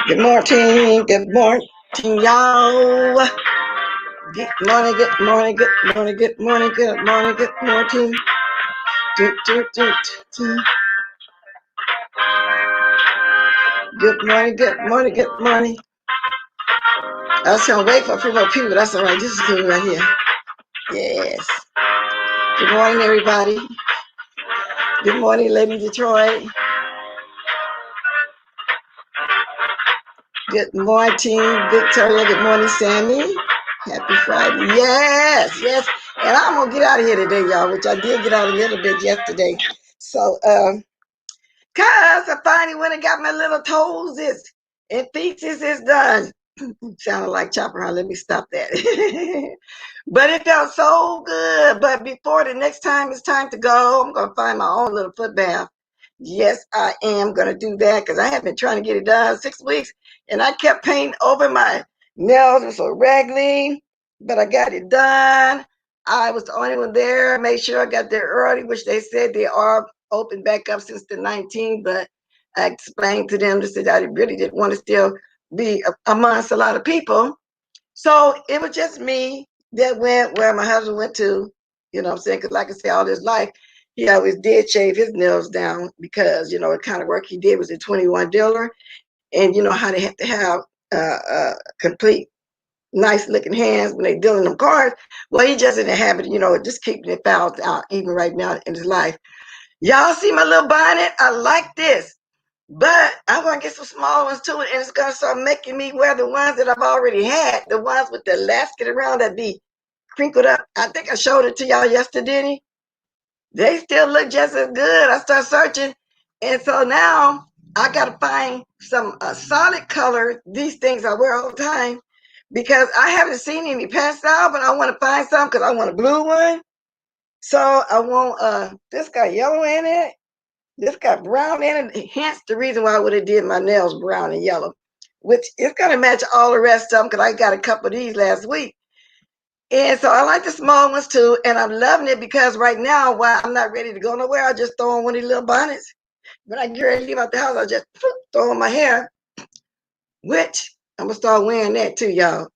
Good morning, y'all. Good morning, good morning, good morning, good morning, good morning, good morning. Good morning, good morning, good morning. I was gonna wait for a few more people. That's all right. This is good right here. Yes. Good morning, everybody. Good morning, Lady Detroit. Good morning, Victoria. Good morning, Sammy. Happy Friday. Yes, yes. And I'm gonna get out of here today, y'all, which I did get out a little bit yesterday. So cause I finally went and got my little toes and feet is done. Sounded like Chopper, huh? Let me stop that. But it felt so good. But before the next time it's time to go, I'm gonna find my own little foot bath. Yes, I am gonna do that because I have been trying to get it done 6 weeks, and I kept painting over my nails. It was so raggedy, but I got it done. I was the only one there. I made sure I got there early, which they said they are open back up since the 19th, but I explained to them that I really didn't want to still be amongst a lot of people. So it was just me that went where my husband went to, you know what I'm saying? Because like I say, all his life, he always did shave his nails down because, you know, the kind of work he did was a 21 dealer. And you know how they have to have complete, nice looking hands when they dealing them cars. Well, he just in the habit, you know, just keeping it fouled out even right now in his life. Y'all see my little bonnet? I like this. But I'm going to get some small ones too, and it's going to start making me wear the ones that I've already had, the ones with the elastic around that be crinkled up. I think I showed it to y'all yesterday. They still look just as good. I start searching, and so now I got to find some solid color. These things I wear all the time because I haven't seen any passed out, but I want to find some because I want a blue one. So I want this got yellow in it. This got brown in it, hence the reason why I would have did my nails brown and yellow, which is going to match all the rest of them because I got a couple of these last week. And so I like the small ones too, and I'm loving it because right now, while I'm not ready to go nowhere, I just throw on one of these little bonnets. When I get ready to leave out the house, I just throw on my hair, which I'm going to start wearing that too, y'all.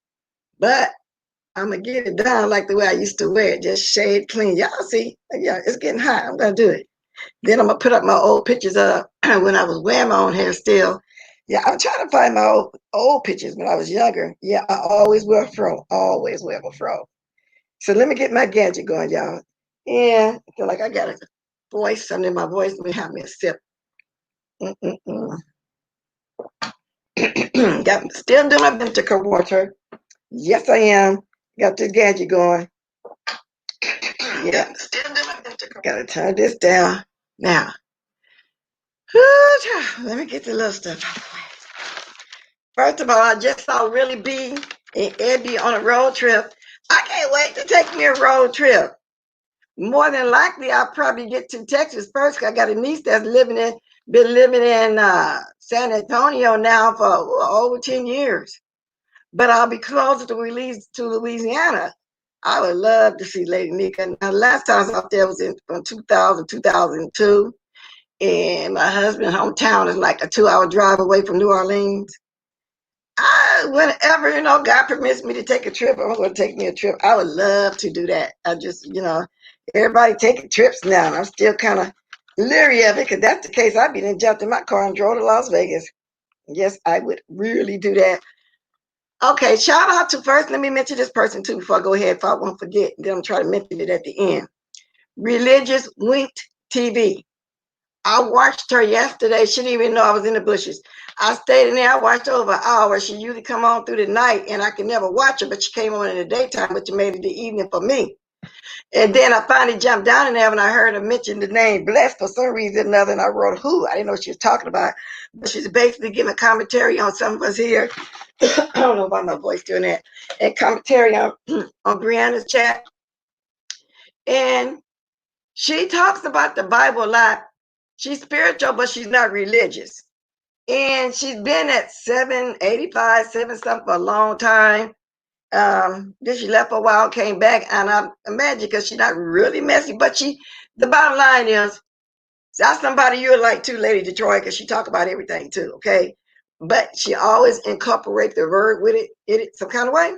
But I'm going to get it done like the way I used to wear it, just shade clean. Y'all see? Yeah, it's getting hot. I'm going to do it. Then I'm gonna put up my old pictures up when I was wearing my own hair still. Yeah, I'm trying to find my old pictures when I was younger. Yeah, I always wear a fro. Always wear a fro. So let me get my gadget going, y'all. Yeah, I feel like I got a voice, something in my voice. Let me have me a sip. Got still doing my ventricle water. Yes, I am. Got this gadget going. Yeah, still doing my ventricle. Gotta turn this down now. Let me get the little stuff out of the way. First of all, I just saw Really B and Eddie on a road trip. I can't wait to take me a road trip. More than likely, I'll probably get to Texas first. 'Cause I got a niece that's been living in San Antonio now for over 10 years. but I'll be closer to Louisiana. I would love to see Lady Nika. Now, last time I was out there was in 2000, 2002. And my husband's hometown is like a 2-hour drive away from New Orleans. Whenever, God permits me to take a trip, I'm going to take me a trip. I would love to do that. I just, everybody taking trips now. And I'm still kind of leery of it because that's the case. I'd be then jumped in my car and drove to Las Vegas. Yes, I would really do that. Okay, shout out to first. Let me mention this person too before I go ahead, if I won't forget. Then I'm trying to mention it at the end. Religious Winked TV. I watched her yesterday. She didn't even know I was in the bushes. I stayed in there. I watched her over an hour. She usually come on through the night, and I could never watch her, but she came on in the daytime, but she made it the evening for me. And then I finally jumped down in there, and I heard her mention the name Bless for some reason or another, and I wrote who. I didn't know what she was talking about, but she's basically giving a commentary on some of us here. I don't know why my voice doing that. And commentary on Brianna's chat. And she talks about the Bible a lot. She's spiritual, but she's not religious. And she's been at 785, 7 something for a long time. Then she left for a while, came back, and I imagine because she's not really messy, but the bottom line is, that's somebody you're like too, Lady Detroit, because she talk about everything too, okay? But she always incorporate the word with it some kind of way.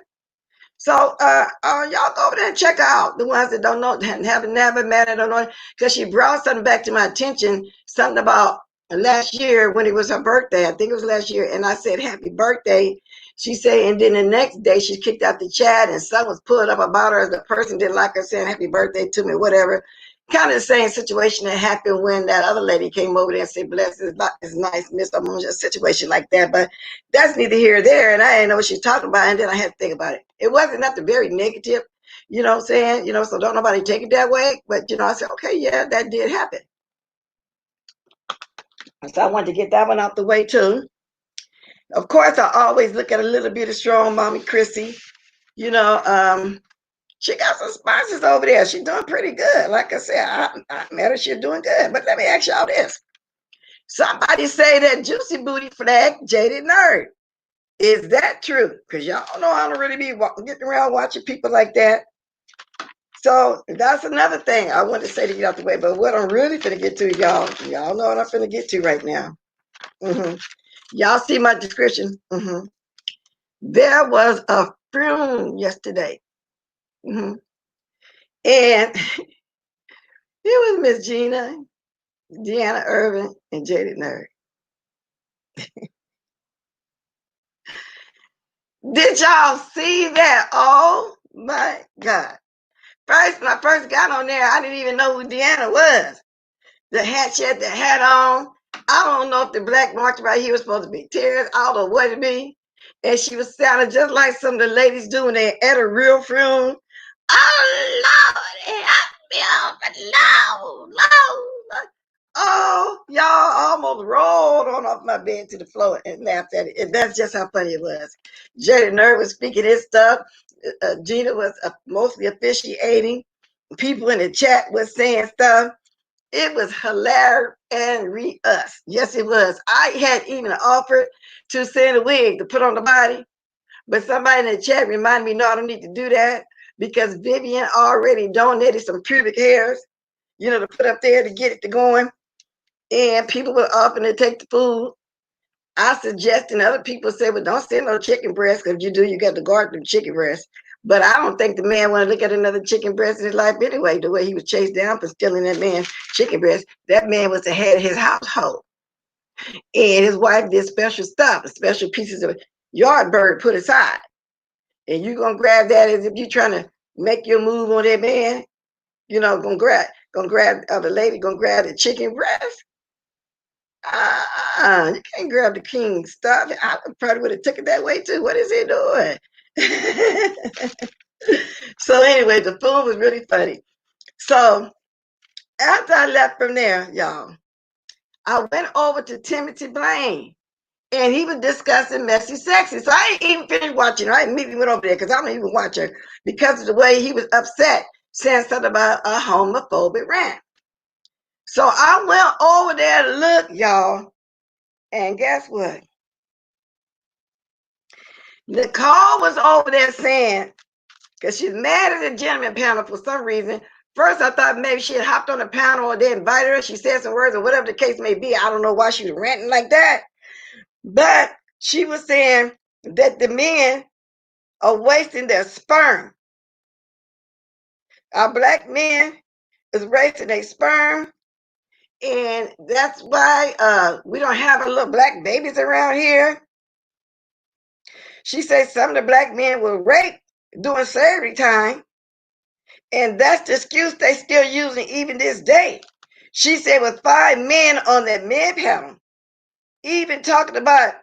So y'all go over there and check her out. The ones that don't know, haven't never met her, don't know, because she brought something back to my attention, something about last year when it was her birthday. I think it was last year, and I said happy birthday. She said, and then the next day she kicked out the chat, and something was pulled up about her. The person didn't like her saying happy birthday to me, whatever. Kind of the same situation that happened when that other lady came over there and said, bless, it's nice, Miss Amunja, situation like that. But that's neither here or there. And I didn't know what she's talking about. And then I had to think about it. It wasn't nothing very negative, you know what I'm saying? So don't nobody take it that way. But, I said, okay, yeah, that did happen. So I wanted to get that one out the way too. Of course, I always look at a little bit of strong mommy Chrissy. She got some sponsors over there. She's doing pretty good. Like I said, I met her. She's doing good. But let me ask y'all this. Somebody say that Juicy Booty flag jaded nerd. Is that true? Because y'all know I don't really be getting around watching people like that. So that's another thing I want to say to get out the way. But what I'm really finna get to, y'all know what I'm finna get to right now. Y'all see my description. There was a funeral yesterday. And it was Miss GINA, Deanna Irvin, and Jaded Nerd. Did y'all see that? Oh my God. When I first got on there, I didn't even know who Deanna was. The hat, she had the hat on. I don't know if the black march right here was supposed to be tears. I don't know what it be. And she was sounding just like some of the ladies do when they at a real funeral. Oh, Lord, help me, Lord. Oh, y'all almost rolled on off my bed to the floor and laughed at it. And that's just how funny it was. Jerry Nerd was speaking his stuff. Gina was mostly officiating. People in the chat was saying stuff. It was hilarious. Yes, it was. I had even offered to send a wig to put on the body, but somebody in the chat reminded me, no, I don't need to do that because Vivian already donated some pubic hairs, to put up there to get it to going. And people were offering to take the food. I suggested, and other people said, well, don't send no chicken breast because if you do, you got to guard the chicken breast. But I don't think the man want to look at another chicken breast in his life anyway, the way he was chased down for stealing that man's chicken breast. That man was the head of his household. And his wife did special stuff, special pieces of yard bird put aside. And you're going to grab that as if you're trying to make your move on that man, going to grab the lady, going to grab the chicken breast. You can't grab the king's stuff. I probably would have took it that way too. What is he doing? So anyway, the food was really funny. So after I left from there, y'all, I went over to Timothy Blaine, and he was discussing Messy Sexy. So I ain't even finished watching her. I immediately went over there because I don't even watch her because of the way he was upset, saying something about a homophobic rant. So I went over there to look, y'all, and guess what? Nicole was over there saying, because she's mad at the gentleman panel for some reason. First, I thought maybe she had hopped on the panel or they invited her. She said some words or whatever the case may be. I don't know why she was ranting like that. But she was saying that the men are wasting their sperm. Our black men is wasting their sperm. And that's why we don't have our little black babies around here. She said some of the black men were raped during slavery time. And that's the excuse they still using even this day. She said with 5 men on that men panel, even talking about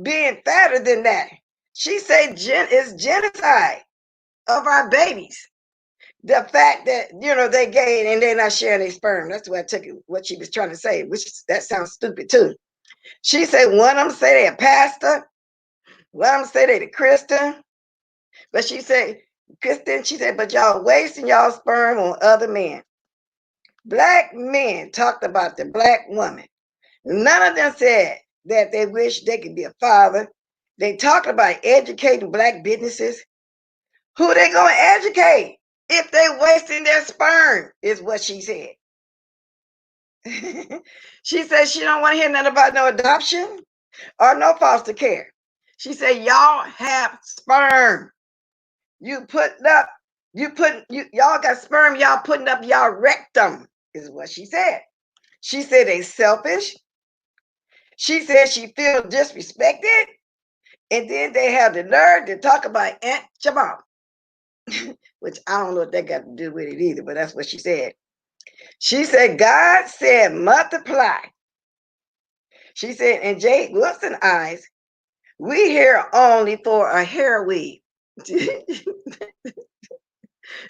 being fatter than that. She said it's genocide of our babies. The fact that, they gay and they're not sharing their sperm. That's what I took it, what she was trying to say, which that sounds stupid too. She said one of them say they a pastor, one of them say they the Christian. But she said, Kristen, she said, but y'all wasting y'all sperm on other men. Black men talked about the black woman. None of them said that they wish they could be a father. They talked about educating black businesses. Who they gonna educate if they wasting their sperm, is what she said. She said she don't want to hear nothing about no adoption or no foster care. She said, y'all have sperm. Y'all got sperm, y'all putting up y'all rectum, is what she said. She said they selfish. She said she feels disrespected. And then they have the nerve to talk about Aunt Jamal, which I don't know what that got to do with it either, but that's what she said. She said, God said multiply. She said, in Jay Wilson eyes, we here only for a hair weave.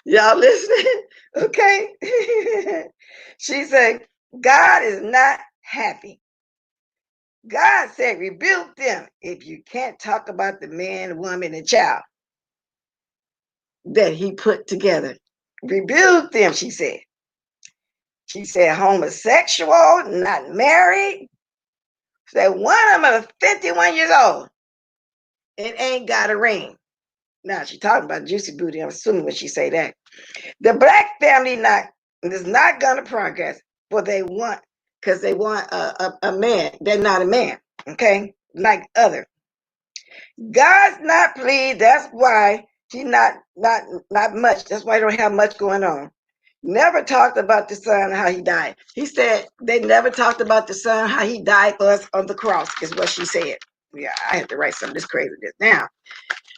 Y'all listening? Okay. She said, God is not happy. God said, rebuke them if you can't talk about the man, woman, and child that he put together. Rebuke them, she said. She said, homosexual, not married. She said, one of them is 51 years old and ain't got a ring. Now, she's talking about juicy booty, I'm assuming when she say that. The black family is not going to progress, but because they want a man. They're not a man, okay? Like other. God's not pleased. That's why he's not much. That's why he don't have much going on. Never talked about the son, how he died. He said they never talked about the son, how he died for us on the cross, is what she said. Yeah, I had to write some of this craziness down.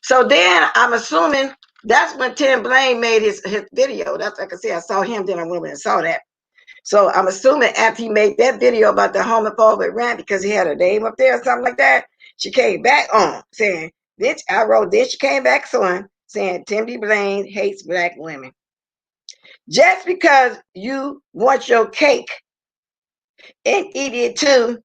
So then I'm assuming that's when Tim Blaine made his video. That's like I said, I saw him, then I went and saw that. So I'm assuming after he made that video about the homophobic rant, because he had a name up there or something like that, she came back on saying, then she came back saying Tim Blaine hates black women. Just because you want your cake and eat it too,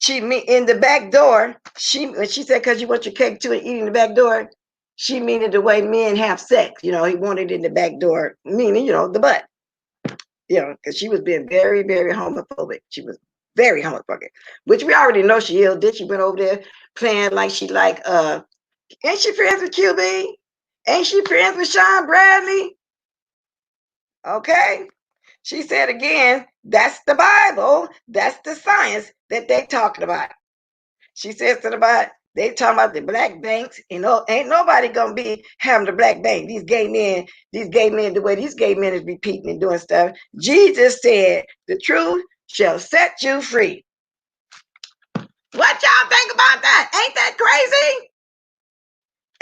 in the back door, when she said because you want your cake too and eat in the back door, she mean it the way men have sex. He wanted it in the back door, meaning, the butt. Because she was being very, very homophobic. She was very homophobic, which we already know she is. Did she went over there playing like she ain't she friends with QB? Ain't she friends with Sean Bradley? Okay. She said again, that's the Bible. That's the science that they talking about. She said something about they talking about the black banks. Ain't nobody gonna be having the black bank. These gay men, the way these gay men is repeating and doing stuff. Jesus said, the truth shall set you free. What y'all think about that? Ain't that crazy?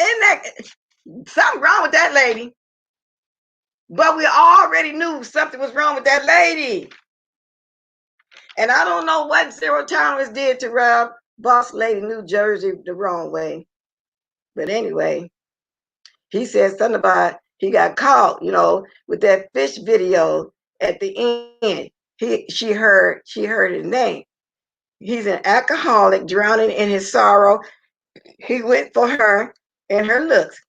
Isn't that something wrong with that lady? But we already knew something was wrong with that lady. And I don't know what Zero Tolerance did to Rob Boss Lady New Jersey the wrong way. But anyway, he said something about he got caught, with that fish video at the end. She heard his name. He's an alcoholic drowning in his sorrow. He went for her and her looks.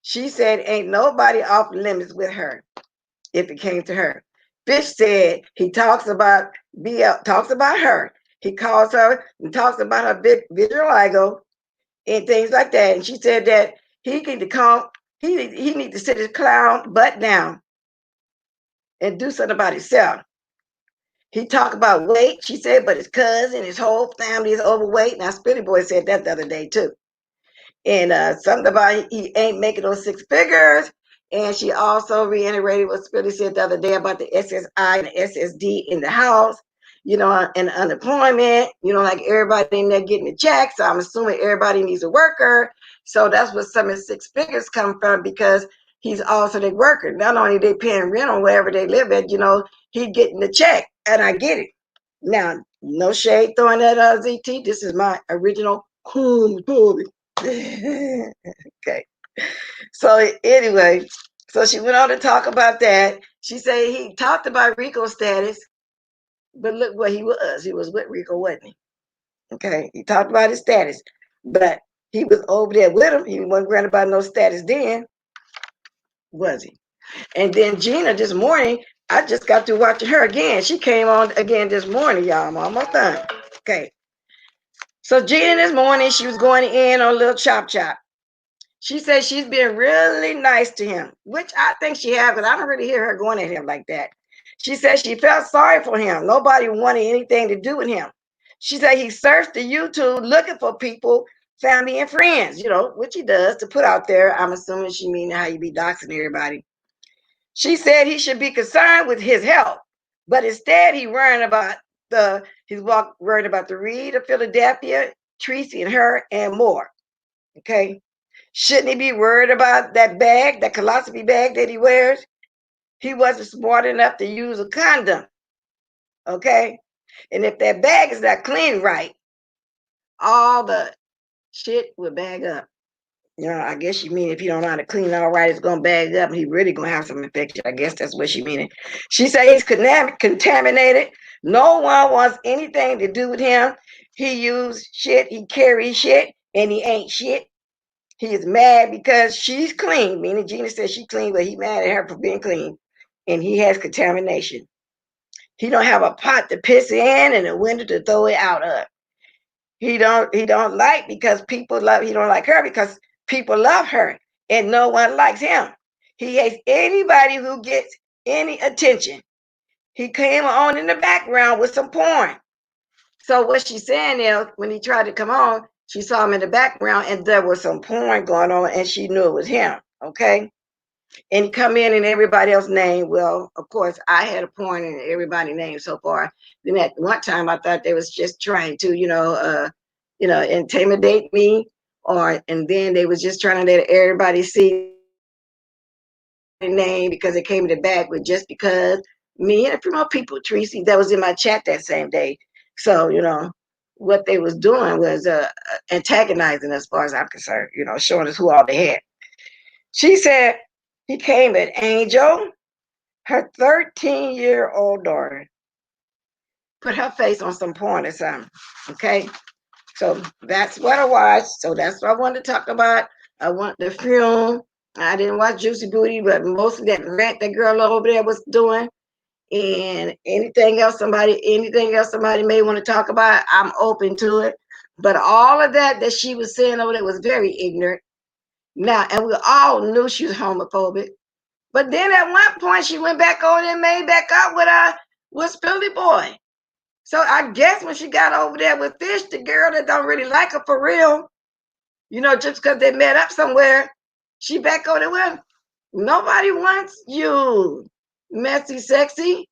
She said ain't nobody off limits with her if it came to her. Fish said he talks about her. He calls her and talks about her vitiligo. and things like that. And she said that he need to come, he need to sit his clown butt down and do something about himself. He talked about weight, she said, but his cousin, his whole family is overweight. Now, Spilly Boy said that the other day too. And something about he ain't making those six figures. And she also reiterated what Spilly said the other day about the SSI and the SSD in the house, you know, and unemployment, you know, like everybody in there getting a check. So I'm assuming everybody needs a worker. So that's what some of the six figures come from, because he's also their worker. Not only they paying rent on wherever they live at, you know, he getting the check, and I get it. Now, no shade throwing at ZT. This is my original cool movie. Okay. So anyway, so she went on to talk about that. She said he talked about Rico's status, but look what he was. He was with Rico, wasn't he? Okay. He talked about his status, but he was over there with him. He wasn't worried about no status then, was he? And then Gina this morning, I just got to watching her again. She came on again this morning, y'all. I'm almost done. Okay. So Gina this morning, she was going in on a little chop chop. She said she's been really nice to him, which I think she has, but I don't really hear her going at him like that. She said she felt sorry for him. Nobody wanted anything to do with him. She said he searched the YouTube looking for people, family and friends, you know, which he does, to put out there. I'm assuming she mean how you be doxing everybody. She said he should be concerned with his health, but instead worried about the Reed of Philadelphia, Tracy and her, and more. Okay. Shouldn't he be worried about that bag, that colostomy bag that he wears? He wasn't smart enough to use a condom. Okay. And if that bag is not clean right, all the shit will bag up. You know, I guess she mean if you don't know how to clean all right, it's gonna bag up and he really gonna have some infection. I guess that's what she meaning. She said he's contaminated. No one wants anything to do with him. He used shit, he carries shit, and he ain't shit. He is mad because she's clean, meaning Gina says she's clean, but he mad at her for being clean. And he has contamination. He don't have a pot to piss in and a window to throw it out of. He don't like because people love, he don't like her because people love her and no one likes him. He hates anybody who gets any attention. He came on in the background with some porn. So what she's saying is when he tried to come on, she saw him in the background and there was some porn going on and she knew it was him. Okay. And he come in everybody else's name. Well, of course, I had a porn in everybody's name so far. Then at one time I thought they was just trying to, intimidate me, and then they was just trying to let everybody see the name because it came in the back with just because me and a few more people, Tracy, that was in my chat that same day. So, what they was doing was antagonizing us, as far as I'm concerned, showing us who all they had. She said he came at Angel, her 13-year-old daughter, put her face on some porn or something. Okay. So that's what I watched. So that's what I wanted to talk about. I want the film. I didn't watch Juicy Booty, but mostly that rant that girl over there was doing. And anything else somebody may want to talk about, I'm open to it. But all of that she was saying over there was very ignorant. Now, and we all knew she was homophobic. But then at one point she went back over there and made back up with Spilly Boy. So I guess when she got over there with Fish, the girl that don't really like her for real, just because they met up somewhere, she back over there with him. Nobody wants you, messy, sexy.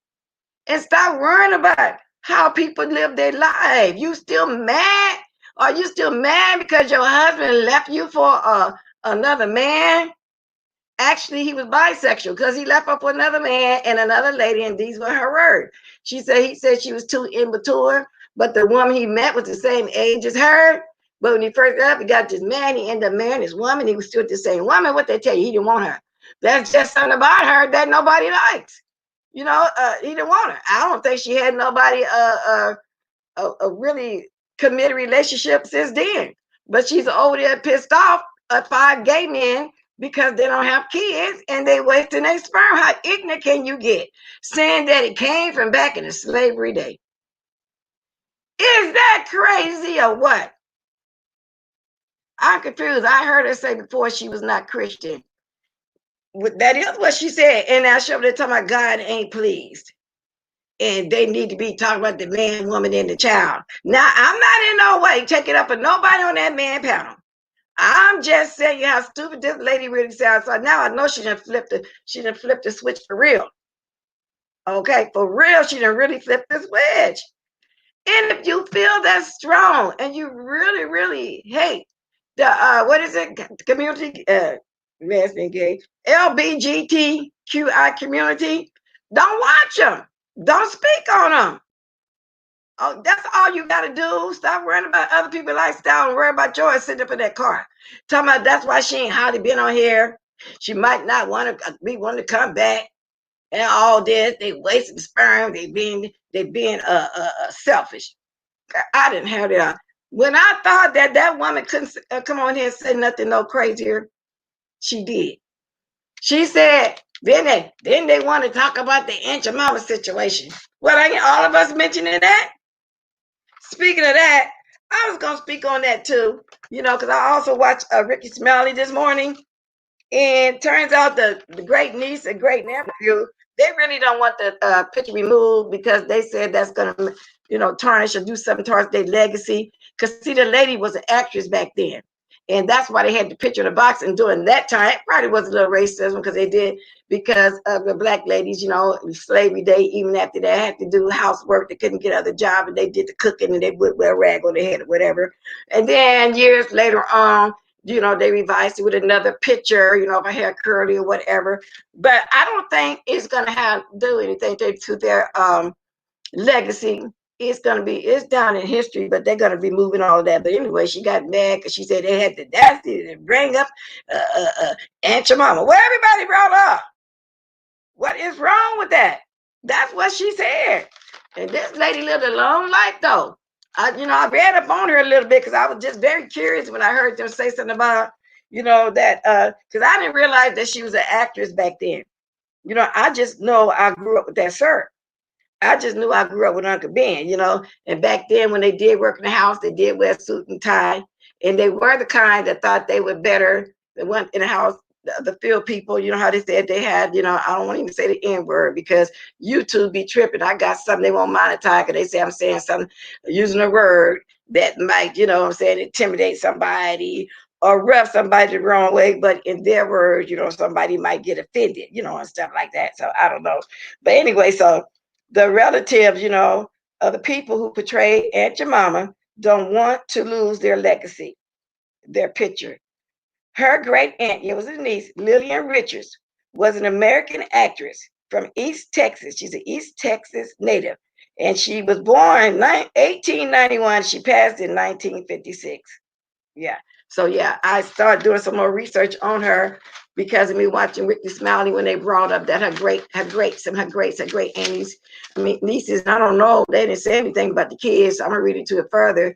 And stop worrying about how people live their life. You still mad? Are you still mad because your husband left you for another man? Actually, he was bisexual because he left her for another man and another lady, and these were her words. He said she was too immature, but the woman he met was the same age as her. But when he first got up, he got this man, he ended up marrying this woman. He was still the same woman. What they tell you, he didn't want her. That's just something about her that nobody likes. He didn't want her. I don't think she had nobody a really committed relationship since then. But she's over there pissed off at 5 gay men because they don't have kids and they wasting their sperm. How ignorant can you get? Saying that it came from back in the slavery day. Is that crazy or what? I'm confused. I heard her say before she was not Christian. That is what she said. And I showed her talking about God ain't pleased. And they need to be talking about the man, woman, and the child. Now, I'm not in no way taking up for nobody on that man panel. I'm just saying you how stupid this lady really sounds. So now I know she done flipped the switch for real. Okay, for real, she done really flipped the switch. And if you feel that strong and you really, really hate the what is it? Community lesbian, gay, LBGTQI community, don't watch them. Don't speak on them. Oh, that's all you gotta do. Stop worrying about other people's lifestyle and worry about yours sitting up in that car. Talking about that's why she ain't hardly been on here. She might not want to be wanting to come back and all this. They wasting sperm. They being selfish. I didn't have that. When I thought that woman couldn't come on here and say nothing no crazier, she did. She said, then they want to talk about the Aunt Jemima situation. Well, ain't all of us mentioning that? Speaking of that, I was going to speak on that too, because I also watched Ricky Smiley this morning. And turns out the great niece and great nephew, they really don't want the picture removed because they said that's going to, tarnish or do something towards their legacy. Because, see, the lady was an actress back then. And that's why they had the picture in the box. And during that time, it probably was a little racism because they did, because of the black ladies, slavery day, even after they had to do housework, they couldn't get other job, and they did the cooking and they would wear a rag on their head or whatever. And then years later on, they revised it with another picture, of a hair curly or whatever. But I don't think it's going to do anything to their legacy. It's down in history, but they're going to be moving all of that. But anyway, she got mad because she said they had the audacity to bring up Aunt Jemima. Well, everybody brought up. What is wrong with that? That's what she said. And this lady lived a long life, though. I read up on her a little bit because I was just very curious when I heard them say something about, that because I didn't realize that she was an actress back then. I just know I grew up with that sir. I just knew I grew up with Uncle Ben, and back then when they did work in the house, they did wear a suit and tie, and they were the kind that thought they were better than one in the house. The field people, how they said they had, I don't want to even say the N word because YouTube be tripping. I got something they won't monetize because they say I'm saying something using a word that might, I'm saying, intimidate somebody or rub somebody the wrong way, but in their words, somebody might get offended, and stuff like that. So I don't know. But anyway, so the relatives, of the people who portray Aunt Jemima don't want to lose their legacy, their picture. Her great aunt, it was a niece, Lillian Richards, was an American actress from East Texas. She's an East Texas native. And she was born in 1891. She passed in 1956. Yeah. So, yeah, I started doing some more research on her because of me watching Ricky Smiley when they brought up that her great aunties, nieces, I don't know, they didn't say anything about the kids. So I'm going to read it to it further.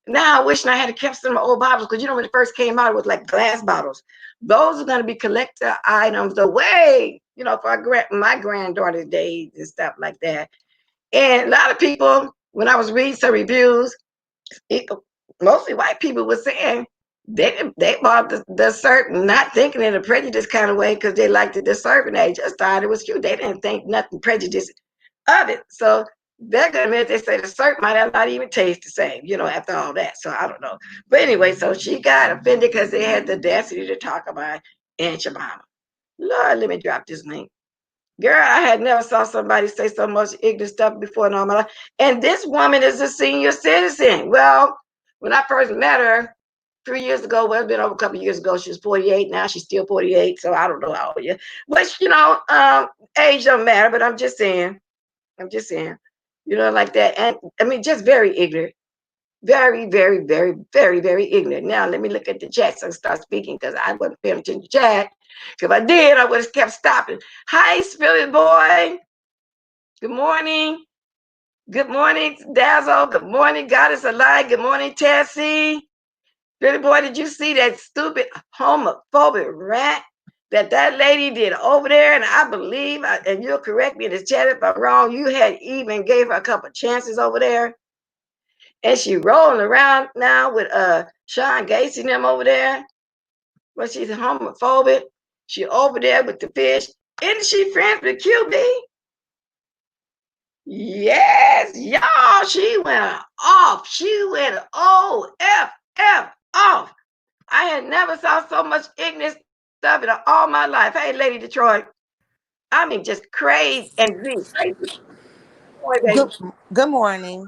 Now I wish I had kept some old bottles because when it first came out, it was like glass bottles. Those are going to be collector items the way, for my granddaughter's days and stuff like that. And a lot of people, when I was reading some reviews, mostly white people were saying they bought the certain, not thinking in a prejudice kind of way because they liked the serving. They just thought it was cute. They didn't think nothing prejudice of it. So they're going to admit, they say the syrup might have not even taste the same, after all that. So I don't know. But anyway, so she got offended because they had the audacity to talk about Aunt Jemima. Lord, let me drop this link. Girl, I had never saw somebody say so much ignorant stuff before in all my life. And this woman is a senior citizen. Well, when I first met her 3 years ago, well, it's been over a couple of years ago, she was 48. Now she's still 48. So I don't know how old you. But, age don't matter. But I'm just saying, like that. And I mean, just very ignorant. Very, very, very, very, very ignorant. Now, let me look at the chat so I can start speaking because I wasn't paying attention to the chat. If I did, I would have kept stopping. Hi, Spirit Boy. Good morning. Good morning, Dazzle. Good morning, Goddess Alive. Good morning, Tessie. Billy Boy, did you see that stupid homophobic rat that lady did over there? And I believe, and you'll correct me in the chat if I'm wrong, you had even gave her a couple chances over there. And she rolling around now with Sean Gacy and them over there. But she's homophobic. She over there with the fish. Isn't she friends with QB? Yes, y'all. She went off. She went off. I had never saw so much ignorant stuff in all my life. Hey, Lady Detroit. I mean, just crazy and crazy. Good morning.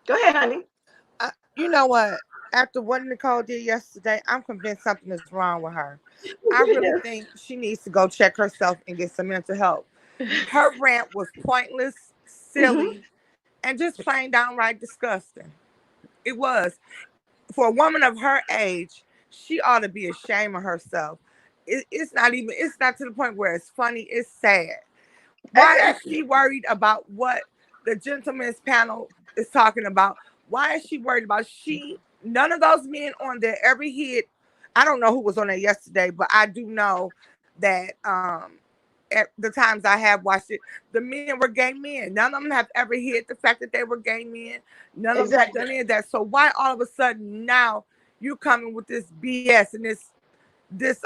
Go ahead, honey. You know what? After what Nicole did yesterday, I'm convinced something is wrong with her. I really think she needs to go check herself and get some mental help. Her rant was pointless, silly, and just plain downright disgusting. It was. For a woman of her age, she ought to be ashamed of herself. It's not to the point where it's funny, it's sad. Why is she worried about what the gentleman's panel is talking about? Why is she worried about none of those men on there ever hit? I don't know who was on there yesterday, but I do know that at the times I have watched it, the men were gay men. None of them have ever hit the fact that they were gay men. None of them have done any of that. So why all of a sudden now you coming with this BS and this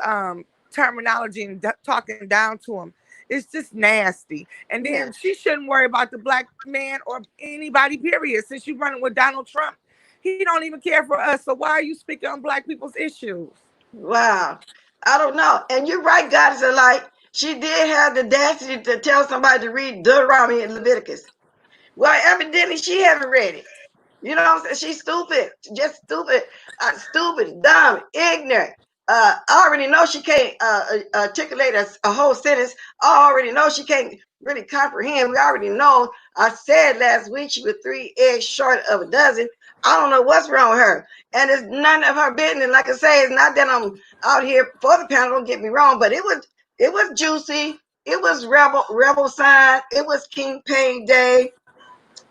terminology and talking down to him? It's just nasty. And then she shouldn't worry about the black man or anybody, period. Since you're running with Donald Trump, he don't even care for us. So why are you speaking on black people's issues? Wow. I don't know. And you're right, Goddess of Light. She did have the audacity to tell somebody to read Deuteronomy and Leviticus. Well, evidently she haven't read it. You know what I'm saying? She's stupid, just stupid, dumb, ignorant. I already know she can't articulate a whole sentence. I already know she can't really comprehend. We already know. I said last week she was 3 eggs short of a dozen. I don't know what's wrong with her. And it's none of her business. Like I say, it's not that I'm out here for the panel, don't get me wrong, but it was juicy. It was rebel sign. It was King Payne Day.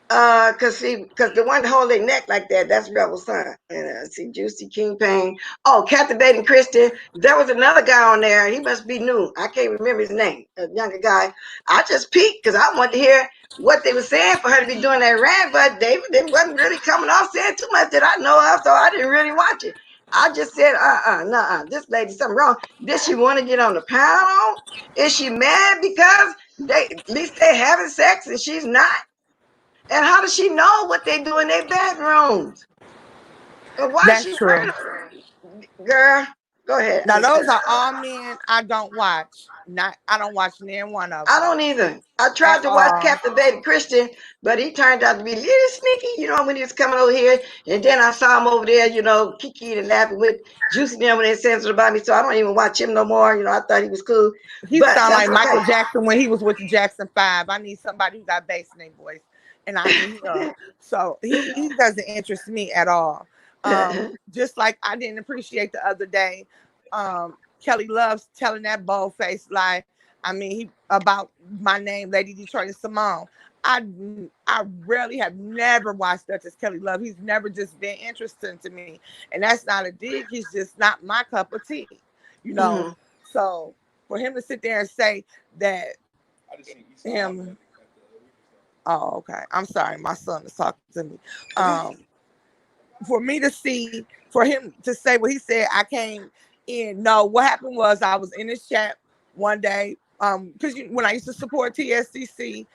Because the one to hold their neck like that, that's Rebel Son. And see, Juicy King Payne. Oh, Captivating Christian. There was another guy on there. He must be new. I can't remember his name. A younger guy. I just peeked because I wanted to hear what they were saying for her to be doing that rant, but they wasn't really coming off saying too much that I know of, so I didn't really watch it. I just said, nah, this lady, something wrong. Did she want to get on the panel? Is she mad because at least they having sex and she's not? And how does she know what they do in their bedrooms? And why is she true. Girl, go ahead. Now those are all men I don't watch. I don't watch neither one of them. I don't either. I tried to watch Captivated Christian, but he turned out to be a little sneaky, when he was coming over here. And then I saw him over there, kiki and laughing with Juicy them when they said something about me. So I don't even watch him no more. I thought he was cool. He sounded like Michael Jackson when he was with the Jackson 5. I need somebody who got bass in their voice. And I need him. So he doesn't interest me at all. Just like I didn't appreciate the other day, Kelly Love's telling that bold-faced lie. I mean, he about my name, Lady Detroit and Simone. I rarely have never watched Duchess Kelly Love. He's never just been interesting to me. And that's not a dig. He's just not my cup of tea. So for him to sit there and say that him. Oh, okay. I'm sorry. My son is talking to me. For him to say what he said, I came in. No, what happened was I was in his chat one day. Because when I used to support TSCC,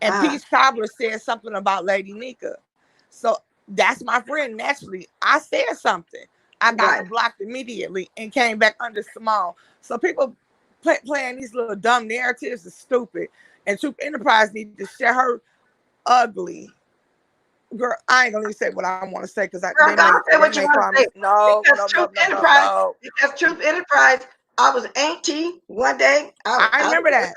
and Peach Cobbler said something about Lady Nika. So that's my friend. Naturally, I said something. I got blocked immediately and came back under Simone. So people playing these little dumb narratives is stupid. And Troop Enterprise need to share her ugly. Girl, I ain't gonna even say what I want to say because they may promise. No. Because Troop Enterprise, I was auntie one day. I remember that.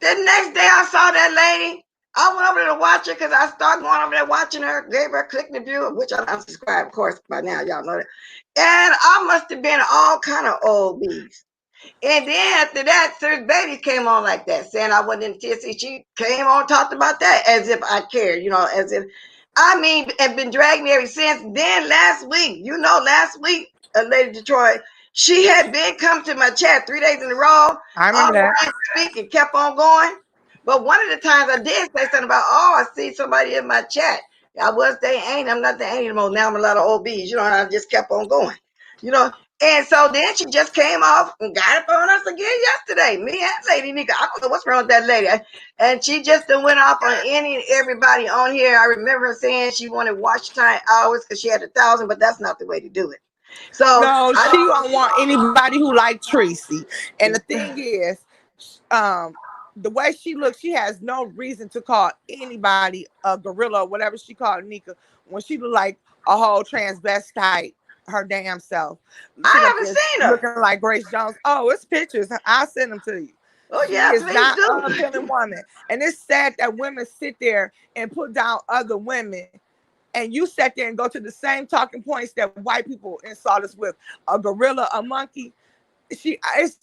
The next day I saw that lady. I went over there to watch her because I started going over there watching her, gave her a click the view, which I unsubscribed, of course, by now, y'all know that. And I must have been all kind of old bees. And then after that, Sir Baby came on like that, saying I wasn't in TSC. She came on, talked about that as if I cared, as if, and been dragging me ever since. Then last week, Lady Detroit, she had been come to my chat 3 days in a row. I remember that. Speak and kept on going. But one of the times I did say something about, I see somebody in my chat. I was they ain't. I'm not the ain't anymore. Now I'm a lot of OBs. You know, and I just kept on going. You know, and so then she just came off and got it on us again yesterday. Me and Lady Nika. I don't know what's wrong with that lady. And she just done went off on any and everybody on here. I remember her saying she wanted watch time hours because she had 1,000, but that's not the way to do it. So No, I she don't want anybody who like Tracy. And the thing is, um, the way she looks, she has no reason to call anybody a gorilla or whatever she called Nika when she look like a whole transvestite her damn self. Sitting up haven't there seen her. looking like Grace Jones. Oh, it's pictures. I'll send them to you. Oh She yeah, is please not an do. appealing woman. And it's sad that women sit there and put down other women, and you sat there and go to the same talking points that white people insult us with. A gorilla, a monkey. She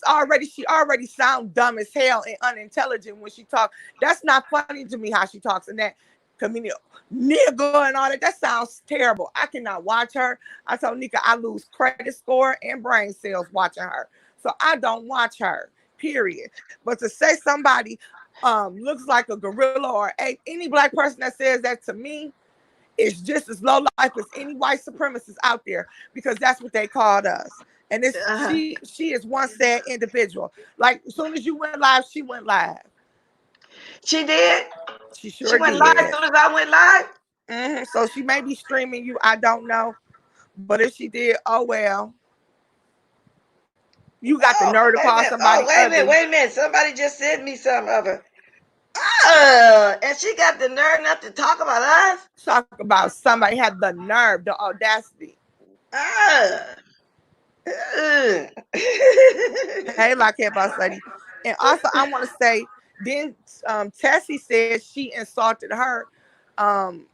already sound dumb as hell and unintelligent when she talks. That's not funny to me how she talks in that community, nigga and all that. That sounds terrible. I cannot watch her. I told Nika I lose credit score and brain cells watching her, so I don't watch her. Period. But to say somebody looks like a gorilla or any black person that says that to me is just as low life as any white supremacists out there, because that's what they called us. And it's Uh-huh. she is one sad individual. Like as soon as you went live, she went live. She did. She She sure went live as did. soon as I went live. So she may be streaming you. I don't know, but if she did, oh well. You got the Oh, nerve to wait a call minute. Oh, somebody wait a minute. ugly. Wait a minute. Somebody just sent me something of her. And she got the nerve enough to talk about us. Talk about somebody had the nerve, the audacity. Uh, uh. Hey, like about study. And also, I want to say, then Tessie said she insulted her, um,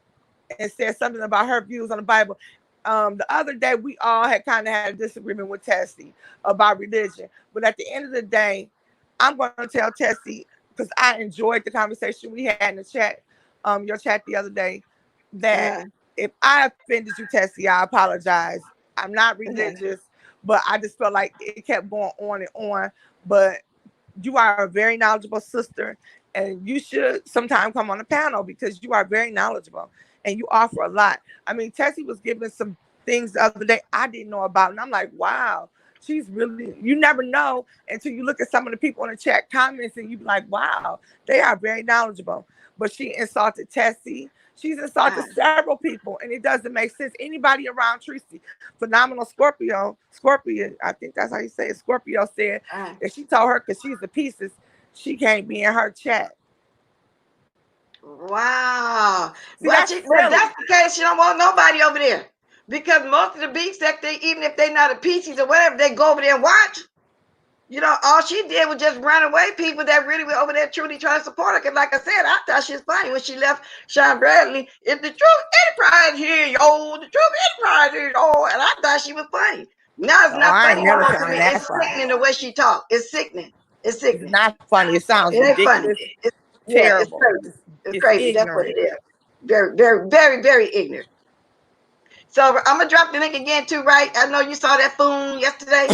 and said something about her views on the Bible. The other day, we all had kind of had a disagreement with Tessie about religion. But at the end of the day, I'm going to tell Tessie, because I enjoyed the conversation we had in the chat, your chat the other day, that uh, if I offended you, Tessie, I apologize. I'm not religious, but I just felt like it kept going on and on. But you are a very knowledgeable sister, and you should sometime come on a panel because you are very knowledgeable and you offer a lot. I mean, Tessie was giving some things the other day I didn't know about, and I'm like, wow, she's really. You never know until you look at some of the people in the chat comments, and you be like, wow, they are very knowledgeable. But she insulted Tessie. She's insulted uh, several people, and it doesn't make sense. Anybody around Tracy, phenomenal Scorpio, I think that's how you say it. Scorpio said uh. that she told her because she's the pieces, she can't be in her chat. Wow. See, that's Well, if silly. that's the case, she don't want nobody over there. Because most of the beats that even if they not a PCs or whatever, they go over there and watch. You know, all she did was just run away people that really were over there truly trying to support her. Because, like I said, I thought she was funny when she left Sean Bradley. It's the truth enterprise here, yo. The truth enterprise here, yo. And I thought she was funny. Now it's Oh, not I ain't funny no never more to found me. that It's funny. sickening the way she talks. It's sickening. It's It's sickening. not funny. It sounds It ain't funny. ridiculous, Yeah, it's terrible. crazy. It's It's crazy. That's what ignorant. it is. Very, very, very, very ignorant. So I'm gonna drop the link again too, right? I know you saw that foon yesterday.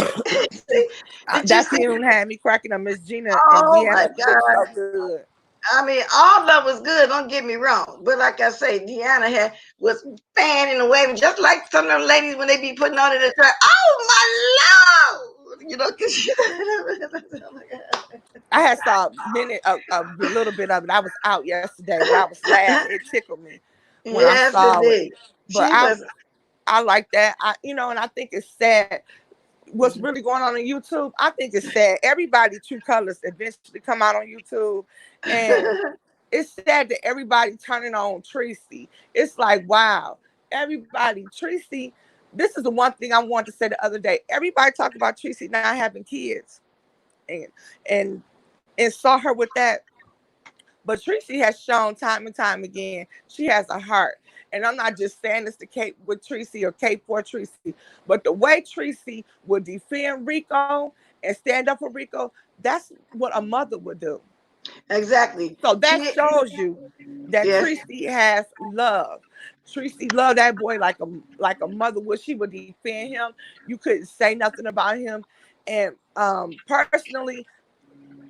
Did you That's see? even had me cracking up. Miss Gina and Oh my Deanna look God. so good. I mean, all of it was good. Don't get me wrong, but like I say, Deanna was fanning and waving, just like some of them ladies when they be putting on it in the track. Oh my lord, you know. I had saw a little bit of it. I was out yesterday, but I was laughing. It tickled me when I Yes, it saw it. did. But She was. I like that. And I think it's sad what's really going on YouTube. I think it's sad. Everybody true colors eventually come out on YouTube, and it's sad that everybody turning on Tracy. It's like, wow, everybody Tracy. This is the one thing I wanted to say the other day. Everybody talk about Tracy not having kids, and and and saw her with that. But Tracy has shown time and time again she has a heart. And I'm not just saying this to Kate with Tracy or Kate for Tracy, but the way Tracy would defend Rico and stand up for Rico, that's what a mother would do. Exactly. So that She. shows you that Yes. Tracy has love. Tracy loved that boy like a mother would. She would defend him. You couldn't say nothing about him. And personally,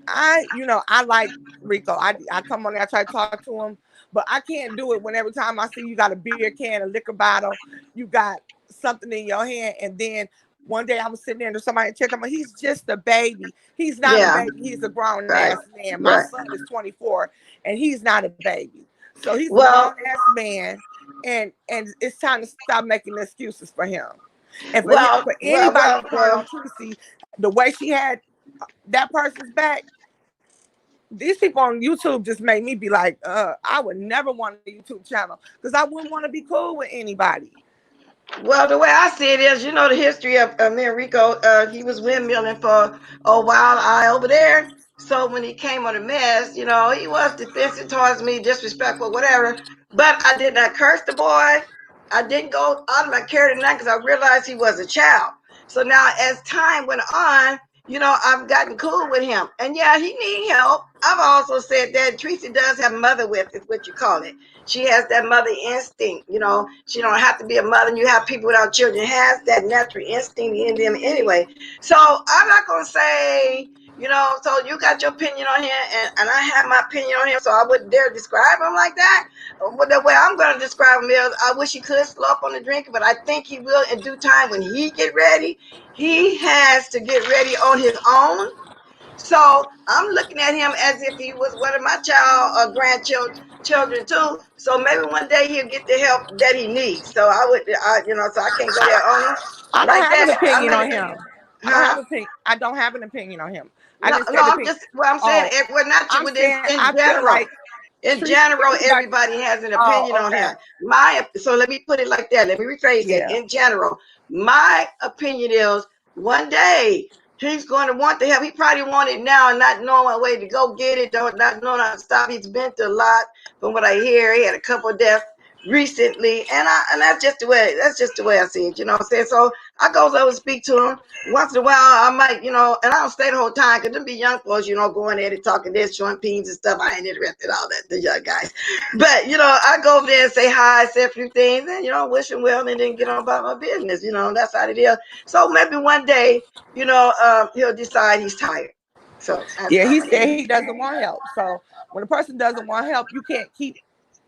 I like Rico. I come on there, I try to talk to him, but I can't do it when every time I see you got a beer can, a liquor bottle, you got something in your hand, and then one day I was sitting there and somebody checked him. He's just a baby. He's not a Yeah. baby. He's a grown Right. ass man. My Right. son is 24, and he's not a baby. So he's a grown Well, ass man, and it's time to stop making excuses for him. And well, for well, anybody well, to turn well. on Tracy, the way she had that person's back, these people on YouTube just made me be like, I would never want a YouTube channel because I wouldn't want to be cool with anybody. Well, the way I see it is, the history of me and Rico. He was windmilling for a while I over there. So when he came on the mess, he was defensive towards me, disrespectful, whatever. But I did not curse the boy. I didn't go out of my character tonight because I realized he was a child. So now, as time went on, I've gotten cool with him. And yeah, he need help. I've also said that Tracy does have mother with, is what you call it. She has that mother instinct. She don't have to be a mother. And you have people without children has that natural instinct in them anyway. So I'm not gonna say, so you got your opinion on him, and I have my opinion on him. So I wouldn't dare describe him like that. But the way I'm gonna describe him is, I wish he could slow up on the drinking, but I think he will in due time when he get ready. He has to get ready on his own. So I'm looking at him as if he was one of my child or grandchildren too. So maybe one day he'll get the help that he needs. So so I can't go there on him I don't like have an that. I'm opinion on gonna, him. huh? I don't have an opinion on him. I No, didn't no. say the I'm opinion. just, well, I'm saying, Oh, well, not you, I'm but saying in I feel general. like In Tracy, general, everybody. everybody has an Oh, opinion on okay. him. So let me put it like that. Let me rephrase it. Yeah. In general, my opinion is one day he's going to want the help. He probably want it now and not knowing what way to go get it, not knowing how to stop. He's been through a lot from what I hear. He had a couple of deaths recently, and that's just the way I see it. You know what I'm saying? So I goes over and speak to him. Once in a while, I might, and I don't stay the whole time because them be young folks, going at it, talking this, showing peens and stuff. I ain't interested in all that, the young guys. But, I go over there and say hi, say a few things, and, wish him well, and then get on about my business. That's how it is. So maybe one day, he'll decide he's tired. So that's Yeah, he all. said he doesn't want help. So when a person doesn't want help, you can't keep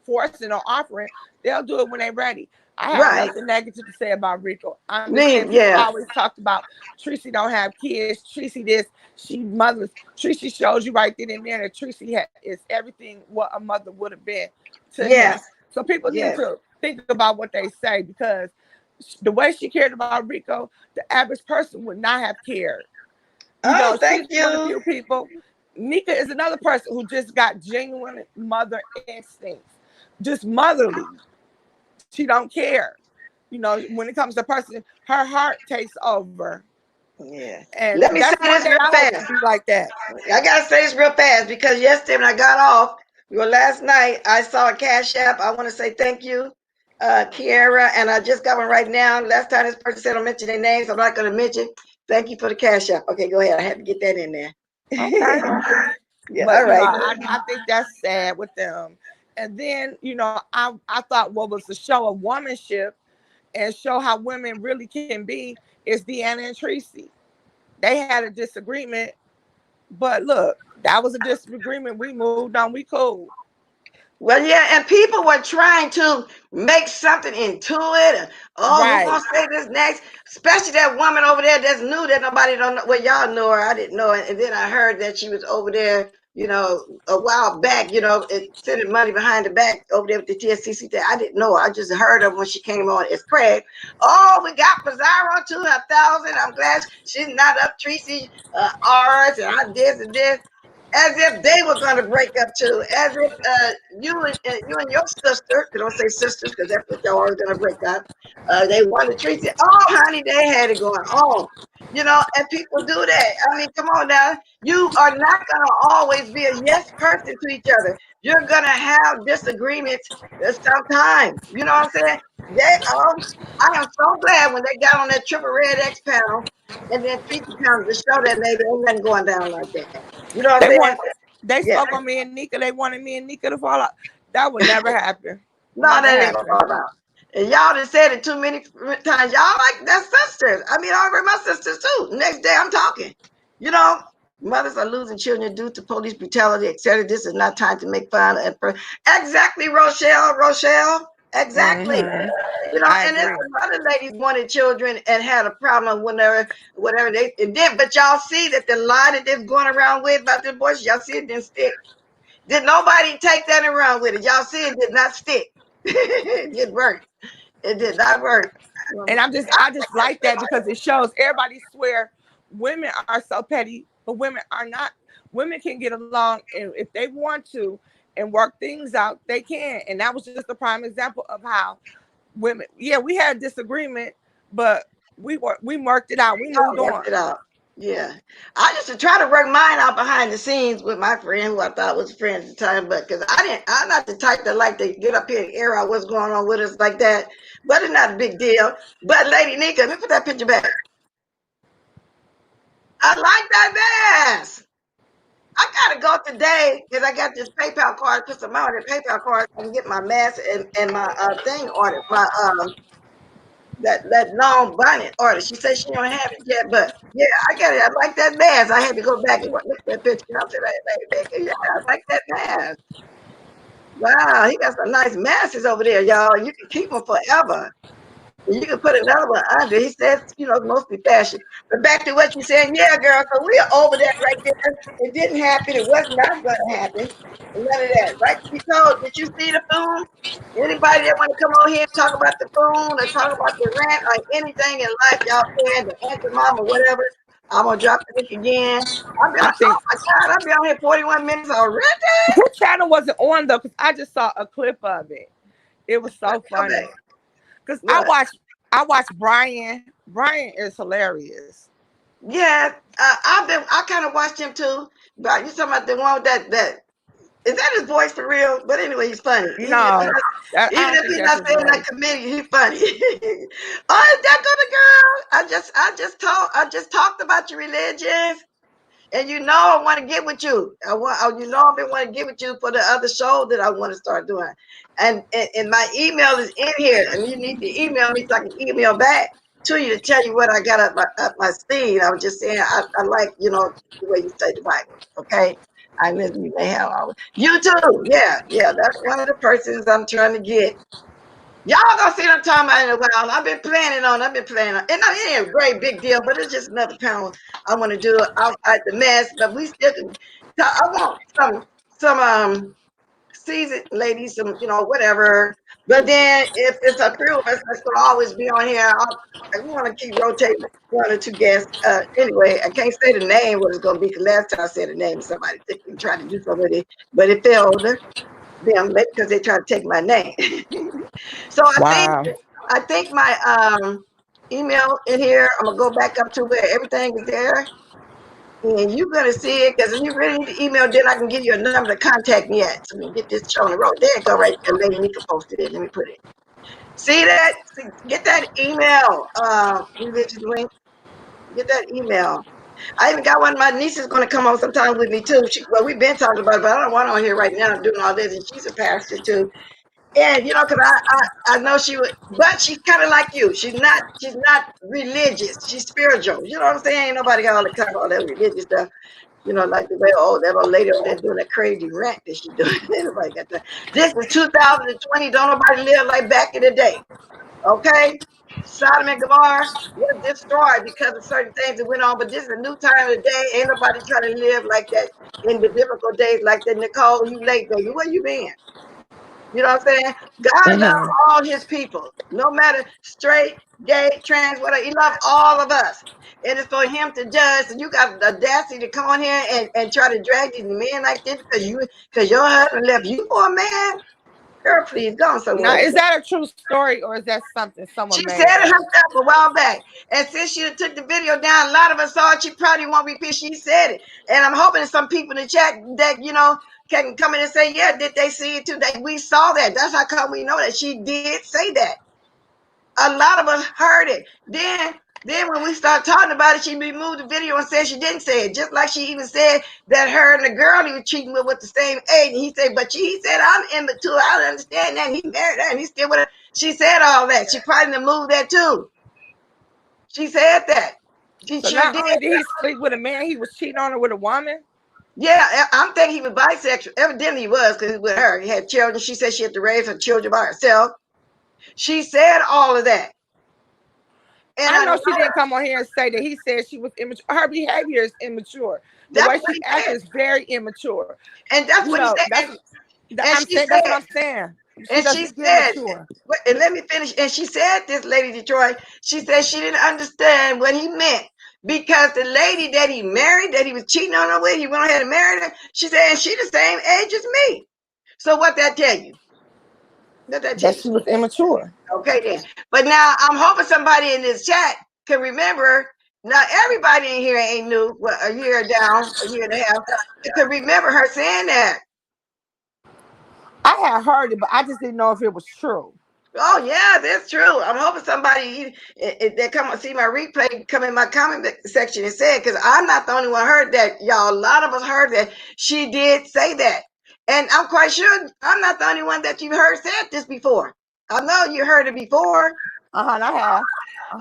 forcing or offering. They'll do it when they're ready. I have Right. nothing negative to say about Rico. I'm just saying Me, people yeah. always talked about Tracy don't have kids. Tracy this, she mothers. Tracy shows you right then and there that Tracy is everything what a mother would have been to him. Yes. So people need Yes. to think about what they say because the way she cared about Rico, the average person would not have cared. Oh, She's thank one of the you. few people. Nika is another person who just got genuine mother instincts, just motherly. She don't care. When it comes to person, her heart takes over. Yeah. And Let me say that's one this day real I hope to fast. be like that. I gotta say this real fast because yesterday when I got off, last night I saw a cash app. I want to say thank you, Kiara, and I just got one right now. Last time this person said don't mention their names, I'm not gonna mention. Thank you for the cash app. Okay, go ahead. I had to get that in there. Okay. Yeah. But All right. I think that's sad with them. And then, I thought what was the show of womanship and show how women really can be is Deanna and Tracy. They had a disagreement, but look, that was a disagreement. We moved on, we cool. Well, yeah, and people were trying to make something into it. Oh, who Right. gonna say this next? Especially that woman over there that's new that nobody don't know. Well, y'all know her. I didn't know it, and then I heard that she was over there. A while back. Sending money behind the back over there with the TSCC. I didn't know. I just heard her when she came on as Craig. Oh, we got Pizarro to 1,000. I'm glad she's not up Tracy ours and I this and this as if they were going to break up too, as if you and your sister, don't say sisters because that's what y'all are going to break up. They want to treat you. Oh, honey, they had it going on. And people do that. I mean, come on now. You are not going to always be a yes person to each other. You're going to have disagreements sometimes. You know what I'm saying? I am so glad when they got on that triple red X panel and then Tracy comes to show that maybe ain't nothing going down like that. You know what They I'm saying? want they Yeah. spoke on me and Nika. They wanted me and Nika to fall out. That would never happen. No, Never that ain't gonna happen. fall out. And y'all done said it too many times. Y'all like that's sisters. I mean, I already my sisters too. Next day I'm talking. You know, Mothers are losing children due to police brutality, etc. This is not time to make fun of. Exactly, Rochelle. Exactly. You know, I and there's agree. a lot of ladies wanted children and had a problem whenever, whatever they did. But y'all see that the lie that they're going around with about the abortion, y'all see it didn't stick. Did nobody take that around with it? Y'all see it did not stick. It didn't work. It did not work. And I just like that because it shows everybody swear women are so petty, but women are not. Women can get along, and if they want to and work things out, they can. And that was just a prime example of how women. Yeah, we had disagreement, but we worked it out. We moved Worked on. it out. Yeah. I used to try to work mine out behind the scenes with my friend who I thought was a friend at the time, but because I'm not the type that like to get up here and air out what's going on with us like that. But it's not a big deal. But Lady Nika, let me put that picture back. I like that mask. I gotta go today because I got this PayPal card, put some money on the PayPal card so I can get my mask and my thing ordered, my that long bonnet order. She said she don't have it yet, but yeah, I got it. I like that mask. I had to go back and look at that picture. I said, hey, yeah, I like that mask. Wow, he got some nice masks over there, y'all. You can keep them forever. And you can put another one under. He says, you know, mostly fashion. But back to what you said, yeah, girl. So we're over that right there. It didn't happen. It was not going to happen. None of that. Right to be told, did you see the phone? Anybody that want to come on here and talk about the phone or talk about the rant or anything in life, y'all can, the answer mom or whatever, I'm going to drop the link again. I think Oh my God, I'll be on here 41 minutes already. who channel was it on though? Because I just saw a clip of it. It was so Okay. funny. Because What? I watched Brian. Brian is hilarious. Yeah, I kind of watched him too. But you talking about the one that is that his voice for real? But anyway, he's funny. No, I Even don't if think he's that's not his saying that voice. comedic, he's funny. Oh, is that good girl? I just talked about your religion. And you know I want to get with you. You know I've been wanting to get with you for the other show that I want to start doing. And my email is in here, and you need to email me so I can email back to you to tell you what I got up my sleeve. I was just saying I like, you know, the way you say the Bible. Okay. I miss you may have all you too. Yeah, yeah. That's one of the persons I'm trying to get. Y'all gonna see what I'm talking about in a while. I've been planning on. And it ain't a great big deal, but it's just another panel I want to do outside the mess. But we still can. I want some seasoned ladies, some whatever. But then if it's a few of us that's gonna always be on here, I want to keep rotating one or two guests. Anyway, I can't say the name what it's gonna be because last time I said the name, somebody tried to do something with it, but it failed them because they tried to take my name. So Wow. I think my email in here, I'm gonna go back up to where everything is there. And you're gonna see it because if you really need to email, then I can give you a number to contact me at so we can get this show on the road. There you go, right there. Lady Nika posted it. Let me put it. See that? Get that email, religious link. Get that email. I even got one of my nieces going to come on sometime with me too. Well, we've been talking about it, but I don't want her on here right now doing all this. And she's a pastor too. And because I know she would, but she's kind of like you. She's not religious. She's spiritual. You know what I'm saying? Ain't nobody got all the time all that religious stuff. Like the way that old lady over there doing that crazy rant that she doing. Nobody got that. This is 2020. Don't nobody live like back in the day. Okay, Sodom and Gomorrah was destroyed because of certain things that went on. But this is a new time of the day. Ain't nobody trying to live like that in the biblical days like that. Nicole, you late, baby. Where you been? You know what I'm saying? God loves Mm-hmm. all his people, no matter straight, gay, trans, whatever. He loves all of us. And it's for him to judge. And you got the audacity to come on here and try to drag these men like this because your husband left you for a man. Girl, please go on Now, somewhere. is that a true story or is that something She someone said made it up? herself a while back. And since she took the video down, a lot of us saw it. She probably won't repeat. She said it. And I'm hoping that some people in the chat that, can come in and say, yeah, did they see it too? We saw that. That's how come we know that she did say that. A lot of us heard it. Then when we start talking about it, she removed the video and said she didn't say it. Just like she even said that her and the girl he was cheating with the same age. And he said, but he said, I'm immature. I don't understand that. And he married her and he's still with her. She said all that. She probably moved that too. She said that. She So sure not did. only did he sleep with a man, he was cheating on her with a woman. Yeah, I'm thinking he was bisexual. Evidently he was because with her. He had children. She said she had to raise her children by herself. She said all of that. And I I know know she didn't come on here and say that he said she was immature. Her behavior is immature. The that's way what she he acts said. is very immature. And that's You what he know, said. that's And I'm she saying. That's what said, I'm saying. She and she doesn't get said, mature. and let me finish. And she said, this lady Detroit, she said she didn't understand what he meant because the lady that he married, that he was cheating on her with, he went ahead and married her. She said, and she the same age as me. So what that tell you? What that tell That you? she was immature. Okay then. But now I'm hoping somebody in this chat can remember. Now everybody in here ain't new. Well, a year down, a year and a half, can remember her saying that. I had heard it, but I just didn't know if it was true. Oh yeah, that's true. I'm hoping somebody that come see my replay come in my comment section and say it because I'm not the only one heard that, y'all. A lot of us heard that she did say that, and I'm quite sure I'm not the only one that you've heard said this before. I know you heard it before. And I have.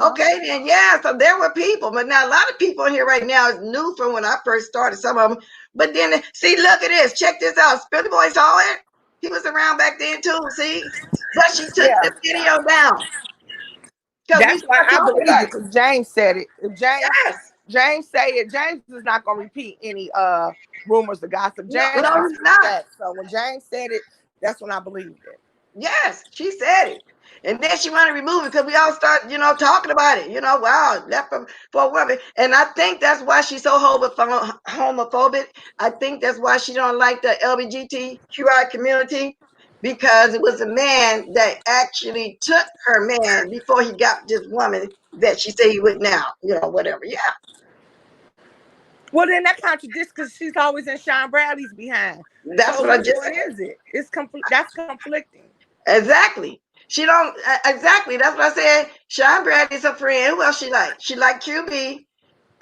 Okay, then yeah. So there were people, but now a lot of people in here right now is new from when I first started. Some of them, but then see, look at this. Check this out. Billy Boy saw it. He was around back then too. See, but she took Yeah. the video down because we That's why start I talking believed about it it. because James said it. If Yes. James say it, James is not gonna repeat any rumors of gossip. No, James no, can he's speak not. facts. So when James said it, that's when I believed it. Yes, she said it. And then she wanted to remove it because we all start, talking about it. Wow, left for a woman. And I think that's why she's so homophobic. I think that's why she don't like the LGBTQI community because it was a man that actually took her man before he got this woman that she said he would now, whatever. Yeah, Well, then that contradicts because she's always in Sean Bradley's behind. that's So what I which just one said. is it? It's that's conflicting. Exactly. She don't exactly. That's what I said. Sean Bradley's her friend. Who else she like? She like QB.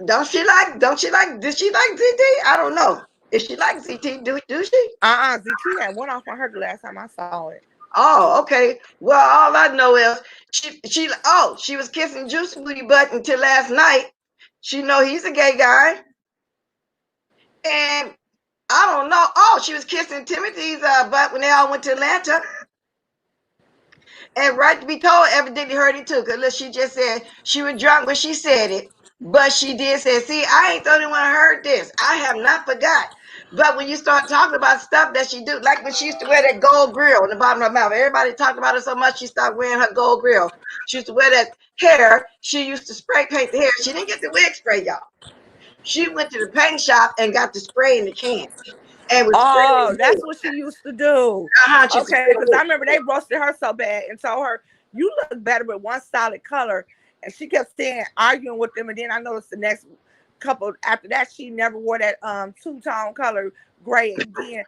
Don't she like did she like ZT? I don't know. If she likes ZT, do she? ZT had one off on her the last time I saw it. Oh, okay. Well, all I know is she was kissing Juice Booty butt until last night. She know he's a gay guy. And I don't know. Oh, she was kissing Timothy's butt when they all went to Atlanta. And right to be told, evidently heard it too, because she just said she was drunk when she said it. But she did say, see, I ain't the only one who heard this. I have not forgot. But when you start talking about stuff that she do, like when she used to wear that gold grill in the bottom of her mouth, everybody talked about it so much she stopped wearing her gold grill. She used to wear that hair. She used to spray paint the hair. She didn't get the wig spray, y'all. She went to the paint shop and got the spray in the can and was spraying Oh, the that's hair. what she used to do. She used to Okay, spray because the I hair. remember they roasted her so bad and told her, "You look better with one solid color," and she kept staying arguing with them. And then I noticed the next couple after that, she never wore that two-tone color gray again.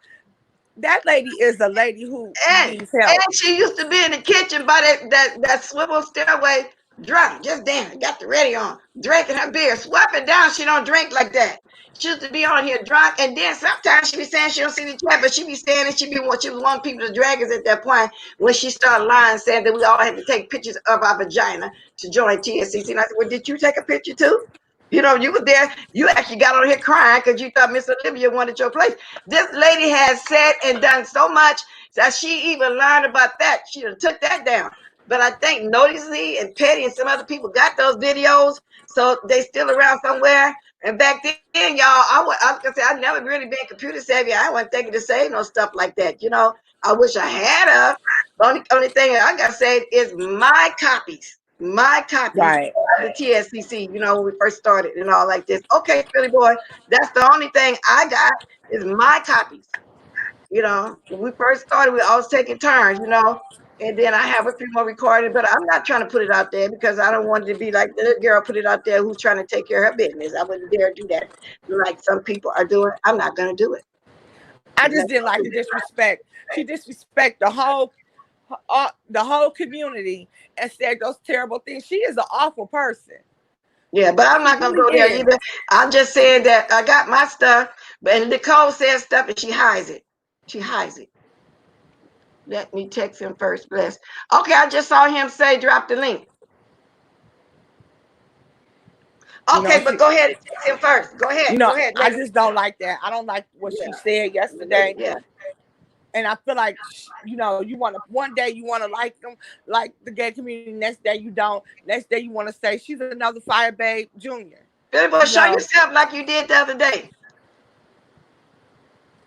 That lady is a lady who And needs help. she used to be in the kitchen by that swivel stairway, drunk, just dancing, got the radio on, drinking her beer, swiping down. She don't drink like that. She used to be on here drunk, and then sometimes she be saying she don't see the chat, but she be saying that she was wanting people to drag us at that point when she started lying, saying that we all had to take pictures of our vagina to join TSCC. And I said, well, did you take a picture too? You were there. You actually got on here crying because you thought Miss Olivia wanted your place. This lady has said and done so much that she even learned about that. She done took that down. But I think Noticey and Petty and some other people got those videos, so they still around somewhere. And back then, y'all, I was gonna say I never really been computer savvy. I wasn't thinking to save no stuff like that. I wish I had a. The only thing I got saved is my copies. My copies Right. the TSCC, when we first started and all like this. Okay, Philly boy, that's the only thing I got is my copies. When we first started, we always taking turns, and then I have a few more recorded, but I'm not trying to put it out there because I don't want it to be like the girl put it out there who's trying to take care of her business. I wouldn't dare do that like some people are doing. I'm not going to do it. I just didn't like the disrespect. She disrespect the whole community and said those terrible things. She is an awful person. Yeah, but I'm She not gonna really go there is. either. I'm just saying that I got my stuff, but Nicole says stuff and she hides it. She hides it. Let me text him first, bless. Okay, I just saw him say drop the link. Okay, but go ahead and text him first. Go ahead. Go ahead. I just don't like that. I don't like what she said yesterday. Yeah. And I feel like, you want to, one day you want to like them, like the gay community, next day you don't. Next day you want to say she's another Fire Babe Junior. Billy Boy, show yourself like you did the other day.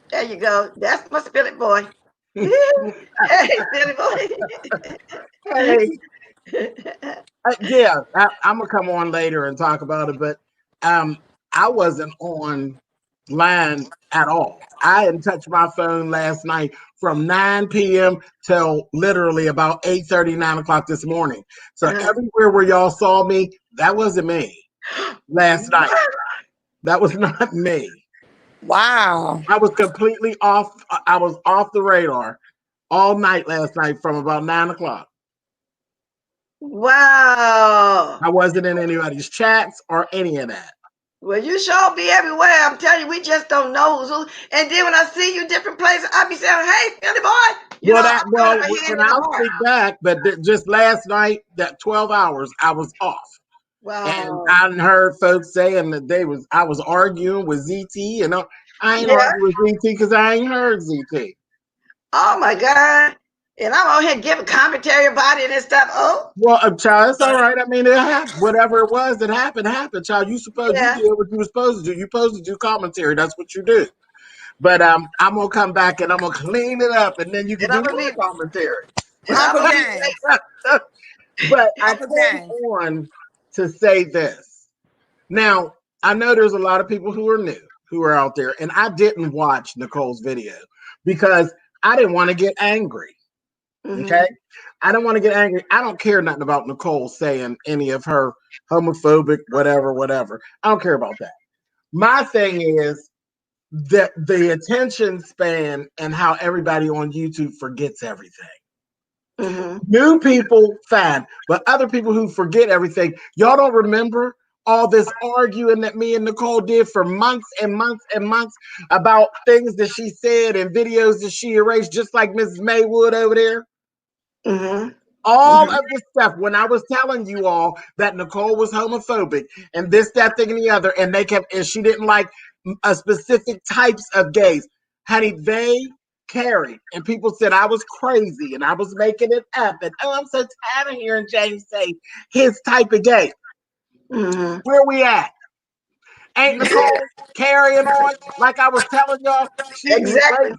There you go. That's my Billy Boy. Hey, Billy Boy. Hey, yeah, I'm gonna come on later and talk about it, but I wasn't online at all. I hadn't touched my phone last night from 9 p.m. till literally about 8:30, 9 o'clock this morning. So everywhere where y'all saw me, that wasn't me last night. That was not me. Wow. I was completely off. I was off the radar all night last night from about 9 o'clock. Wow. I wasn't in anybody's chats or any of that. Well, you sure be everywhere. I'm telling you, we just don't know who. And then when I see you different places, I be saying, "Hey, Billy Boy," and I'll speak back, but just last night, that 12 hours, I was off. Wow. And I heard folks saying that I was arguing with ZT, and I ain't arguing with ZT because I ain't heard ZT. Oh my God. And I'm out here giving commentary about it and stuff. Oh. Well, child, it's all right. I mean, it happened. Whatever it was that happened, child. You did what you were supposed to do. You're supposed to do commentary. That's what you do. But I'm gonna come back and I'm gonna clean it up, and then you can do more commentary. Uncle James. But I came on to say this. Now, I know there's a lot of people who are new, who are out there, and I didn't watch Nicole's video because I didn't want to get angry. Okay? I don't want to get angry. I don't care nothing about Nicole saying any of her homophobic, whatever. I don't care about that. My thing is that the attention span and how everybody on YouTube forgets everything. New people, fine. But other people who forget everything, y'all don't remember all this arguing that me and Nicole did for months and months and months about things that she said and videos that she erased, just like Mrs. Maywood over there. All of this stuff, when I was telling you all that Nicole was homophobic and this, that, thing, and the other, and she didn't like a specific types of gays. Honey, they carried, and people said I was crazy and I was making it up. And I'm so tired of hearing James say his type of gay. Where we at? Ain't Nicole carrying on like I was telling y'all? She erased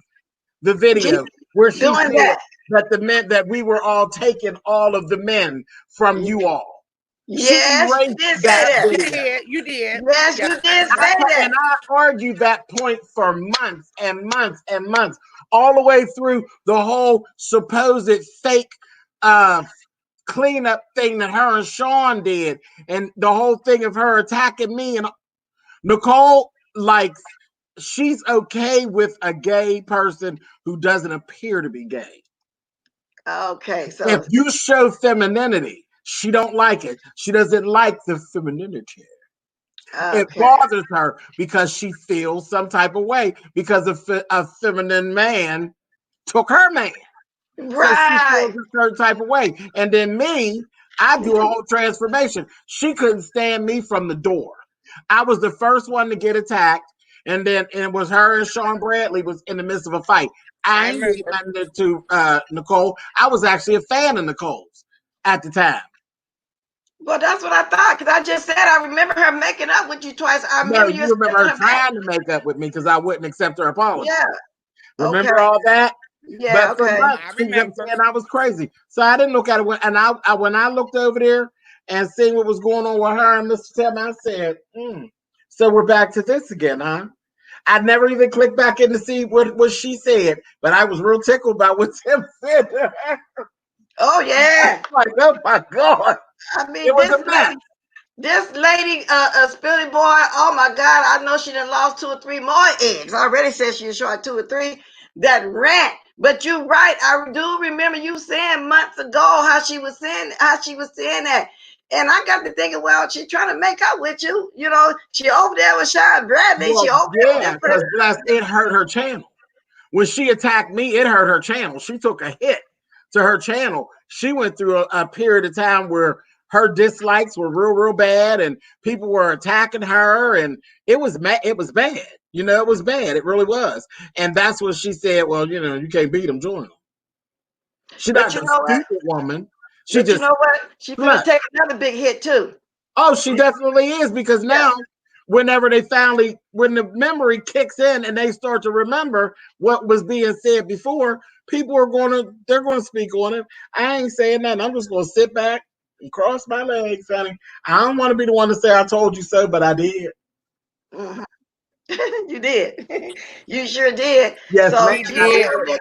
the video where she said that the men, that we were all taking all of the men from you all. Yes, you did say that. You did. Yes, you did say that. And I argued that point for months and months and months, all the way through the whole supposed fake cleanup thing that her and Sean did, and the whole thing of her attacking me. And Nicole, she's okay with a gay person who doesn't appear to be gay. Okay, so if you show femininity, she don't like it. She doesn't like the femininity. It bothers her because she feels some type of way because a feminine man took her man. So she feels a certain type of way. And then me, I do a whole transformation. She couldn't stand me from the door. I was the first one to get attacked. And then it was her and Sean Bradley was in the midst of a fight. I ain't did nothing to Nicole. I was actually a fan of Nicole's at the time. Well, that's what I thought, because I just said I remember her making up with you twice. I remember you remember her trying to make up with me because I wouldn't accept her apology. Yeah. Remember all that? Yeah, but for months, she kept saying I was crazy. So I didn't look at it. When I looked over there and seen what was going on with her and Mr. Tim, I said, so we're back to this again, huh? I never even clicked back in to see what she said, but I was real tickled by what Tim said. Oh, yeah. Like, oh, my God. I mean, this lady, Spilly Boy, oh, my God, I know she done lost 2 or 3 more eggs. I already said she was short 2 or 3. That rant. But you're right. I do remember you saying months ago how she was saying that. And I got to thinking, well, she's trying to make up with you. You know, she over there with Sean Bradley. Well, she over there because it hurt her channel. When she attacked me, it hurt her channel. She took a hit to her channel. She went through a period of time where her dislikes were real bad, and people were attacking her, and it was bad. It was bad. It was bad. It really was. And that's what she said. Well, you can't beat them, join them. She's But not you a know what? stupid woman. She But you just know what? She finna take another big hit too. Oh, she definitely is, because now whenever when the memory kicks in and they start to remember what was being said before, people they're gonna speak on it. I ain't saying nothing. I'm just gonna sit back and cross my legs, honey. I don't want to be the one to say I told you so, but I did. Mm-hmm. You did. You sure did. Yes, So ma'am. I did.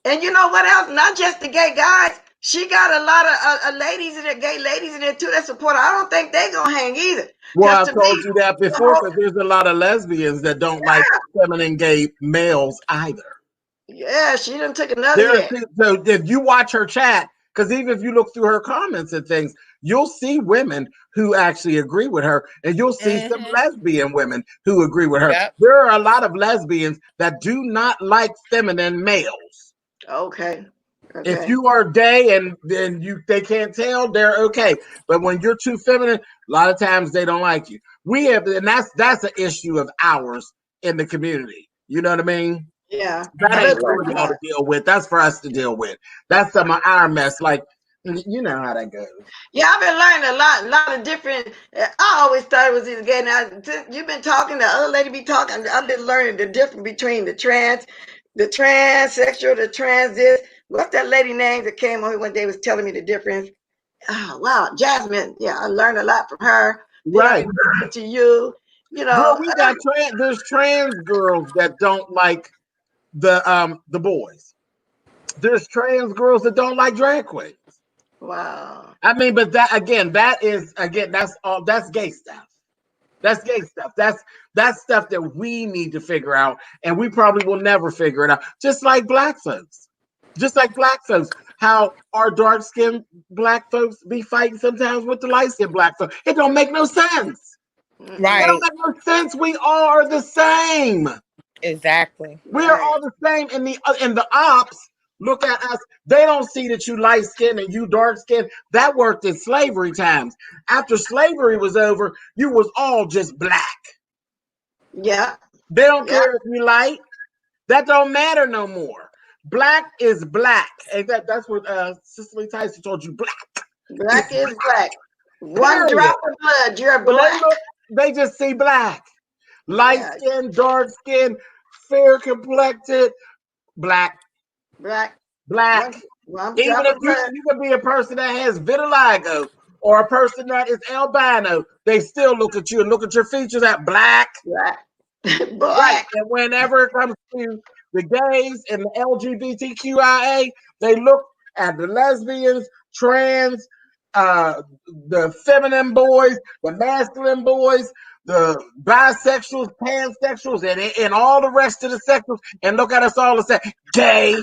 and you know what else? Not just the gay guys. She got a lot of ladies in there, gay ladies in there too that support her. I don't think they gonna hang either. Well, Because I've to told me, you that before, because there's a lot of lesbians that don't like feminine gay males either. yeah, she done took another hit. So if you watch her chat, because even if you look through her comments and things, you'll see women who actually agree with her, and you'll see some lesbian women who agree with her. Yep. There are a lot of lesbians that do not like feminine males. Okay. If you are gay and then they can't tell, they're okay. But when you're too feminine, a lot of times they don't like you. And that's an issue of ours in the community. You know what I mean? Yeah. That I've ain't been for learning a y'all lot. to deal with. That's for us to deal with. That's some of our mess. Like, you know how that goes. Yeah, I've been learning a lot of different. I always thought it was either gay. Now you've been talking, the other lady be talking. I've been learning the difference between the transsexual, the trans this. What's that lady name that came on here one day was telling me the difference? Oh wow, Jasmine. Yeah, I learned a lot from her. Then I've Right. been listening to you. Girl, we got there's trans girls that don't like the boys. There's trans girls that don't like drag queens. Wow. I mean, but that's gay stuff. That's gay stuff. That's stuff that we need to figure out, and we probably will never figure it out. Just like black folks. Just like black folks. How our dark-skinned black folks be fighting sometimes with the light-skinned black folks. It don't make no sense. Right. It don't make no sense. We all are the same. Exactly. We are all the same. In the ops, look at us. They don't see that you light skinned and you dark skinned. That worked in slavery times. After slavery was over, you was all just black. Yeah. They don't care if you light. That don't matter no more. Black is black. And that's what Cicely Tyson told you. Black is black. One drop of blood, you're When black. they just see black. Light skin, dark skin, fair complected, black. Black. One Even drop if of you blood. can be a person that has vitiligo or a person that is albino, they still look at you and look at your features at black. Black. Right. And whenever it comes to the gays and the LGBTQIA, they look at the lesbians, trans, the feminine boys, the masculine boys, the bisexuals, pansexuals, and all the rest of the sexuals, and look at us all and say, gay.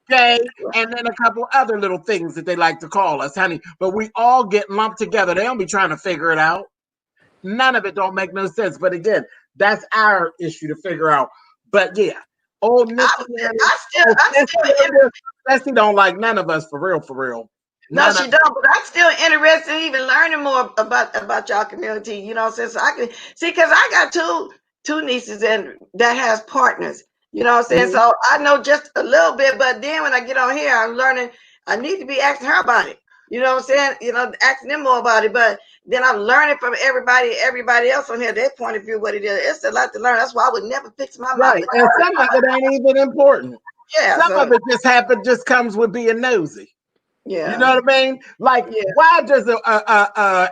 Gay, and then a couple other little things that they like to call us, honey. But we all get lumped together. They don't be trying to figure it out. None of it don't make no sense. But again, that's our issue to figure out. But yeah, old Nikki, Leslie don't like none of us for real. No, she don't. But I'm still interested in even learning more about y'all community. You know what I'm saying? So I can see, because I got two nieces and that has partners. You know what I'm saying? So I know just a little bit, but then when I get on here, I'm learning. I need to be asking her about it. You know what I'm saying? You know, asking them more about it. But then I'm learning from everybody else on here, their point of view, what it is. It's a lot to learn. That's why I would never fix my mouth. Right, and some of it ain't even important. Yeah, some of it just comes with being nosy. Yeah, you know what I mean? Like, why does a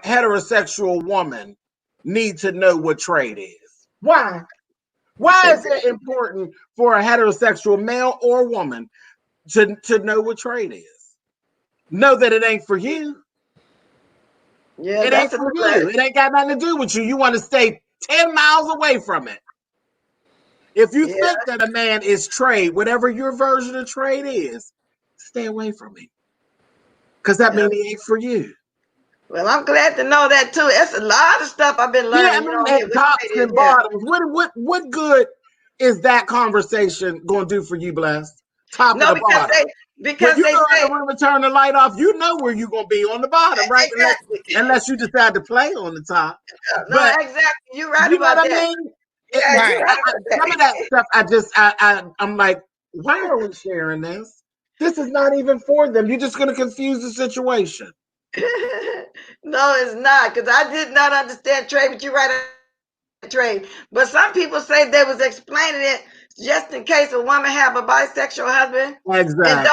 heterosexual woman need to know what trade is? Why? Why is it important for a heterosexual male or woman to know what trade is? Know that it ain't for you. Yeah, it ain't for you. It ain't got nothing to do with you. You want to stay 10 miles away from it. If you think that a man is trade, whatever your version of trade is, stay away from him. Because that means he ain't for you. Well, I'm glad to know that too. It's a lot of stuff I've been learning. Yeah, I mean, tops and bottoms. What good is that conversation going to do for you, Blessed? Top of the bottom. Because When you they go in say the room and turn the light off, you know where you're gonna be on the bottom, right? exactly. Unless you decide to play on the top. No, But exactly. You're right you know what about I that. mean? Yeah, you're Right. right about Some of that stuff, I'm like, why are we sharing this? This is not even for them. You're just gonna confuse the situation. that. No, it's not. Because I did not understand trade, but you're right. Trade. But some people say they was explaining it just in case a woman have a bisexual husband and Exactly.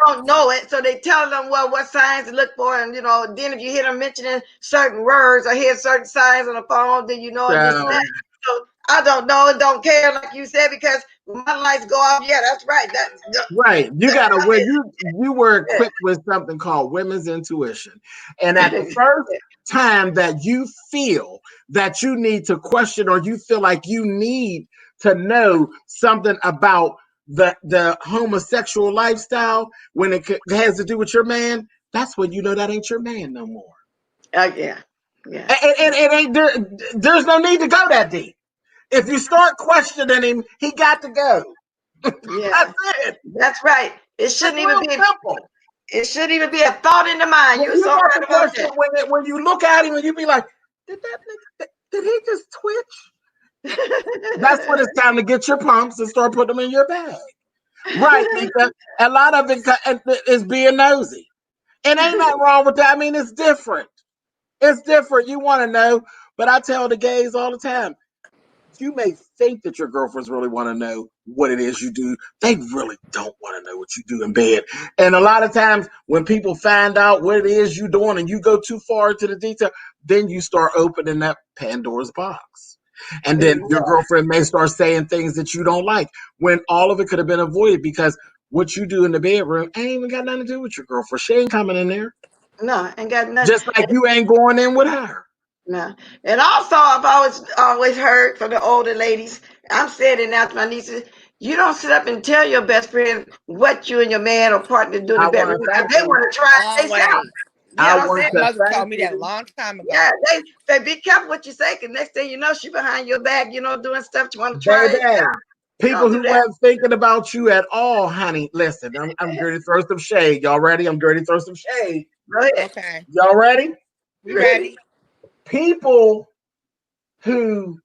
don't know it. So they tell them, well, what signs to look for. And, then if you hear them mentioning certain words or hear certain signs on the phone, then you know this and So that. So I don't know and don't care, like you said, because when my lights go off, yeah, that's right. right, you gotta when you were Yeah. equipped with something called women's intuition, and at the first time that you feel that you need to question or you feel like you need to know something about the homosexual lifestyle when it has to do with your man, that's when you know that ain't your man no more. Yeah. Yeah. And it ain't there's no need to go that deep. If you start questioning him, he got to go. Yeah. That's it. That's right. It It's shouldn't even real be. simple. It shouldn't even be a thought in the mind. When You're you so got right the about question, that. when you look at him and you be like, did that nigga, did he just twitch? That's when it's time to get your pumps and start putting them in your bag. Right, Nika. A lot of it is being nosy. And ain't nothing wrong with that. I mean, it's different. It's different. You want to know. But I tell the gays all the time, you may think that your girlfriends really want to know what it is you do. They really don't want to know what you do in bed. And a lot of times when people find out what it is you're doing and you go too far into the detail, then you start opening up Pandora's box. And then your girlfriend may start saying things that you don't like when all of it could have been avoided because what you do in the bedroom ain't even got nothing to do with your girlfriend. She ain't coming in there. No, ain't got nothing. Just like you ain't going in with her. No. And also, I've always heard from the older ladies, I'm saying it now to my nieces, you don't sit up and tell your best friend what you and your man or partner do in I the want bedroom to because thank they you. want to try it themselves. Always. You I know what I'm want saying? My to mother thank told me that a you. long time ago. Yeah, they say be careful what you say, because next thing you know, she behind your back, doing stuff you want to try it. Baby, people Don't do who that. weren't thinking about you at all, honey. Listen, I'm ready to throw some shade. Y'all ready? I'm ready to throw some shade. Go ahead. Okay. Y'all ready? We ready? People who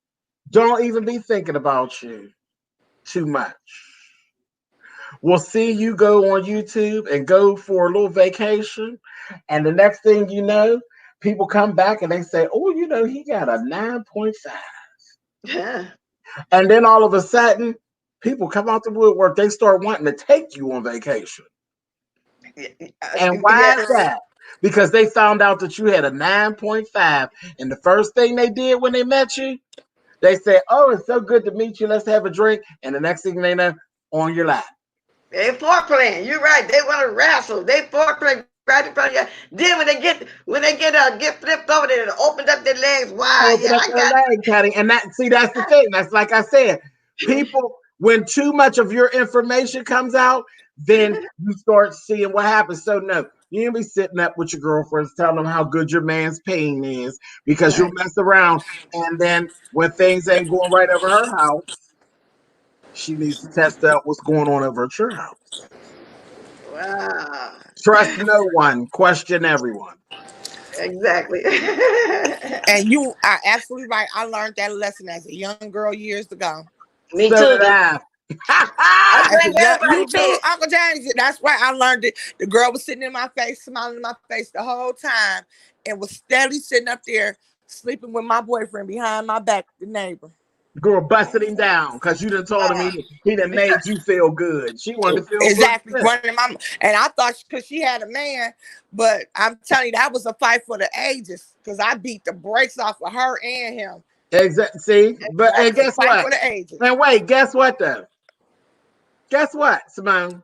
don't even be thinking about you too much will see you go on YouTube and go for a little vacation. And the next thing you know, people come back and they say, oh, he got a 9.5. Yeah. And then all of a sudden, people come out the woodwork. They start wanting to take you on vacation. And why is Yes. that? Because they found out that you had a 9.5. And the first thing they did when they met you, they said, oh, it's so good to meet you. Let's have a drink. And the next thing they know, on your lap. They foreplaying. You're right. They want to wrestle. They foreplay right in front of you. Then when they get flipped over, they opened up their legs wide. Open Yeah, up I their got legs, honey. And that's the thing. That's like I said, people, when too much of your information comes out, then you start seeing what happens. So no, you ain't be sitting up with your girlfriends telling them how good your man's pain is because you'll right. mess around. And then when things ain't going right over her house, she needs to test out what's going on over at your house. Wow. Trust no one, question everyone. Exactly. And you are absolutely right. I learned that lesson as a young girl years ago. Me So too. did I. I As a think young, you everybody too, did. Uncle James. That's why I learned it. The girl was sitting in my face, smiling in my face the whole time, and was steadily sitting up there sleeping with my boyfriend behind my back, the neighbor. Girl busted him down because you done told him he done made you feel good. She wanted to feel good. Exactly. One of my, and I thought because she had a man, but I'm telling you, that was a fight for the ages because I beat the brakes off of her and him. Exactly. See, but That and was a guess fight what? for the ages. And wait, guess what though? Guess what, Simone?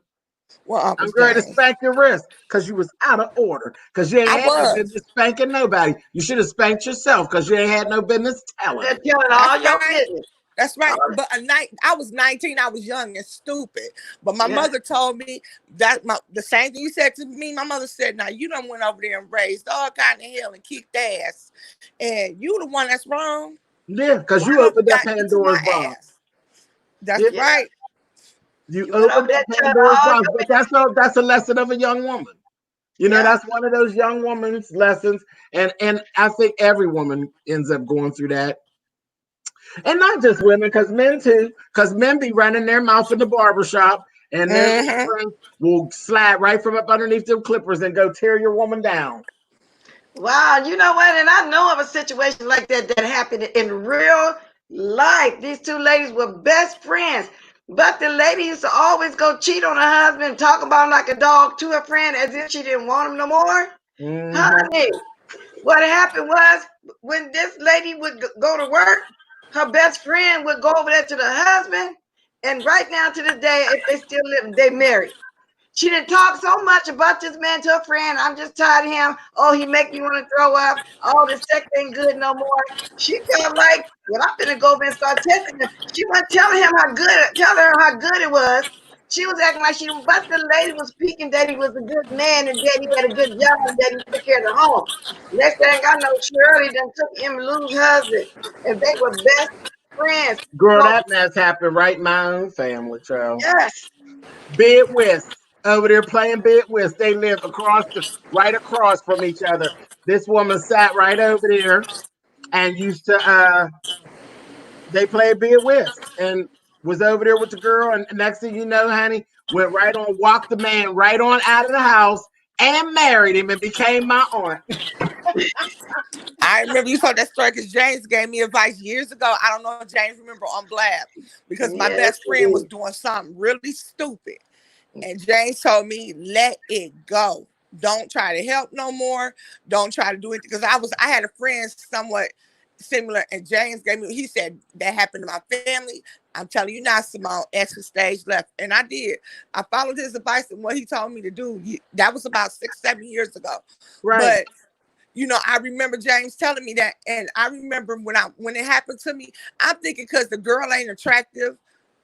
Well, Uncle I'm going to James, spank your wrist because you was out of order. Because you ain't I had no was. business spanking nobody. You should have spanked yourself because you ain't had no business telling They're it. telling That's all your right. business. That's right. All, But I was 19. I was young and stupid. But my yeah. mother told me that the same thing you said to me. My mother said, "Now you done went over there and raised all kind of hell and kicked ass, and you the one that's wrong. Yeah, because Why you Uncle opened up got into my Pandora's box. ass?" That's Yeah. Yeah. right. You You went open over there that telling Pandora's all box, your but that's a lesson of a young woman. You know, yeah. that's one of those young woman's lessons, and I think every woman ends up going through that, and not just women, because men too, because men be running their mouth in the barbershop, and their little Mm-hmm. friends will slide right from up underneath them clippers and go tear your woman down. Wow, you know what? And I know of a situation like that that happened in real life. These two ladies were best friends, but the lady used to always go cheat on her husband, talk about him like a dog to her friend as if she didn't want him no more. Mm-hmm. Honey, what happened was when this lady would go to work, her best friend would go over there to the husband, and right now to this day, if they still live, they married. She didn't talk so much about this man to a friend. I'm just tired of him. Oh, he make me want to throw up. Oh, the sex ain't good no more. She felt like, well, I'm gonna go over and start testing him. She wasn't telling him how good, telling her how good it was. She was acting like she, but the lady was speaking that he was a good man and that he had a good job and that he took care of the home. Next thing I know, Shirley done took him Lou's husband, and they were best friends. Girl, So that mess happened right in my own family, child. yes, Bid whist over there playing bid whist. They live right across from each other. This woman sat right over there and used to they played bid whist and was over there with the girl. And next thing you know, honey, went right on, walked the man right on out of the house and married him and became my aunt. I remember you told that story because James gave me advice years ago. I don't know if James remember on Blab because my yes, best friend was doing something really stupid. And James told me, let it go. Don't try to help no more. Don't try to do it. Because I had a friend somewhat similar, and James gave me, he said, that happened to my family. I'm telling you now, Simone, exit stage left. And I did. I followed his advice and what he told me to do. That was about 6-7 years ago. Right. But I remember James telling me that, and I remember when it happened to me, I'm thinking because the girl ain't attractive,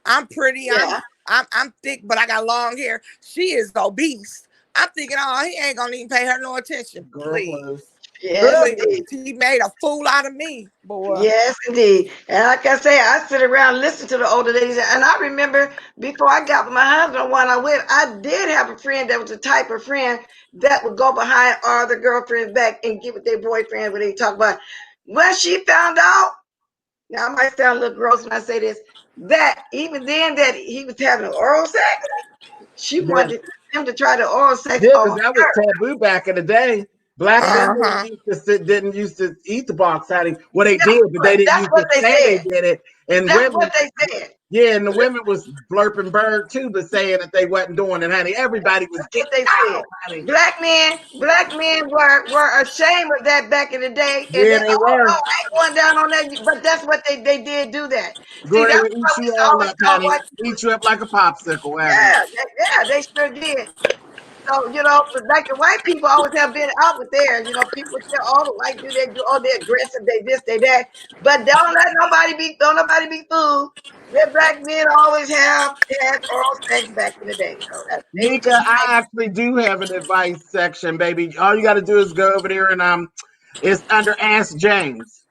I'm pretty, yeah. I'm thick, but I got long hair. She is obese. I'm thinking, oh, he ain't gonna even pay her no attention. Girl Please, close. Yes, Good. please. indeed. He made a fool out of me, boy. Yes, indeed. And like I say, I sit around listening to the older ladies. And I remember before I got with my husband, when I went, I did have a friend that was the type of friend that would go behind all the girlfriends back and get with their boyfriend when they talk about. When she found out, now I might sound a little gross when I say this, that even then that he was having oral sex, she Yeah. wanted him to try the oral sex Yeah, on because that was her. taboo back in the day. Black men Uh-huh. didn't used to eat the box, honey. Well, they did, but they didn't That's used what to they say they said. did it. And That's what women, they said. yeah, and the women was blurping bird too, but saying that they wasn't doing it, honey. Everybody was That's getting what they down, said. honey. Black men were ashamed of that back in the day, and Yeah, they, they oh no, were. I ain't going down on that. But that's what they did do that. See, Girl, they that's would why eat we you used to all always up, tell honey. white people, Eat you up like a popsicle, honey. yeah, they sure did. So but like the white people always have been out with theirs. People say, oh, the white oh, they're aggressive, they this, they that. But don't nobody be fooled. The black men always have had oral sex back in the day. So they were Nika, just I actually do have an advice section, baby. All you got to do is go over there and it's under Ask James.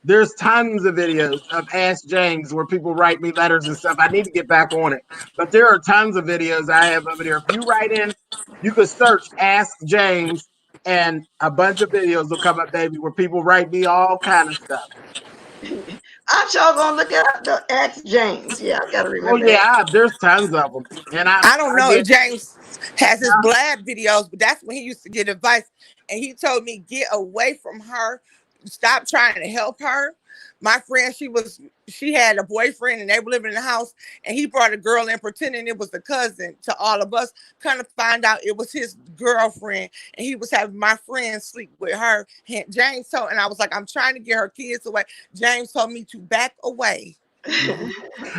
There's tons of videos of Ask James where people write me letters and stuff. I need to get back on it, but there are tons of videos I have over there. If you write in, you could search Ask James, and a bunch of videos will come up, baby, where people write me all kind of stuff. I'm sure gonna look at the X James. Yeah, I gotta Oh remember that. yeah, there's tons of them, and I don't I know get if James has his Blab videos, but that's when he used to get advice. And he told me, get away from her. Stop trying to help her. My friend, she had a boyfriend and they were living in the house, and he brought a girl in pretending it was the cousin to all of us. Kind of find out it was his girlfriend, and he was having my friend sleep with her. And James told, and I was like, I'm trying to get her kids away. James told me to back away. Mhm.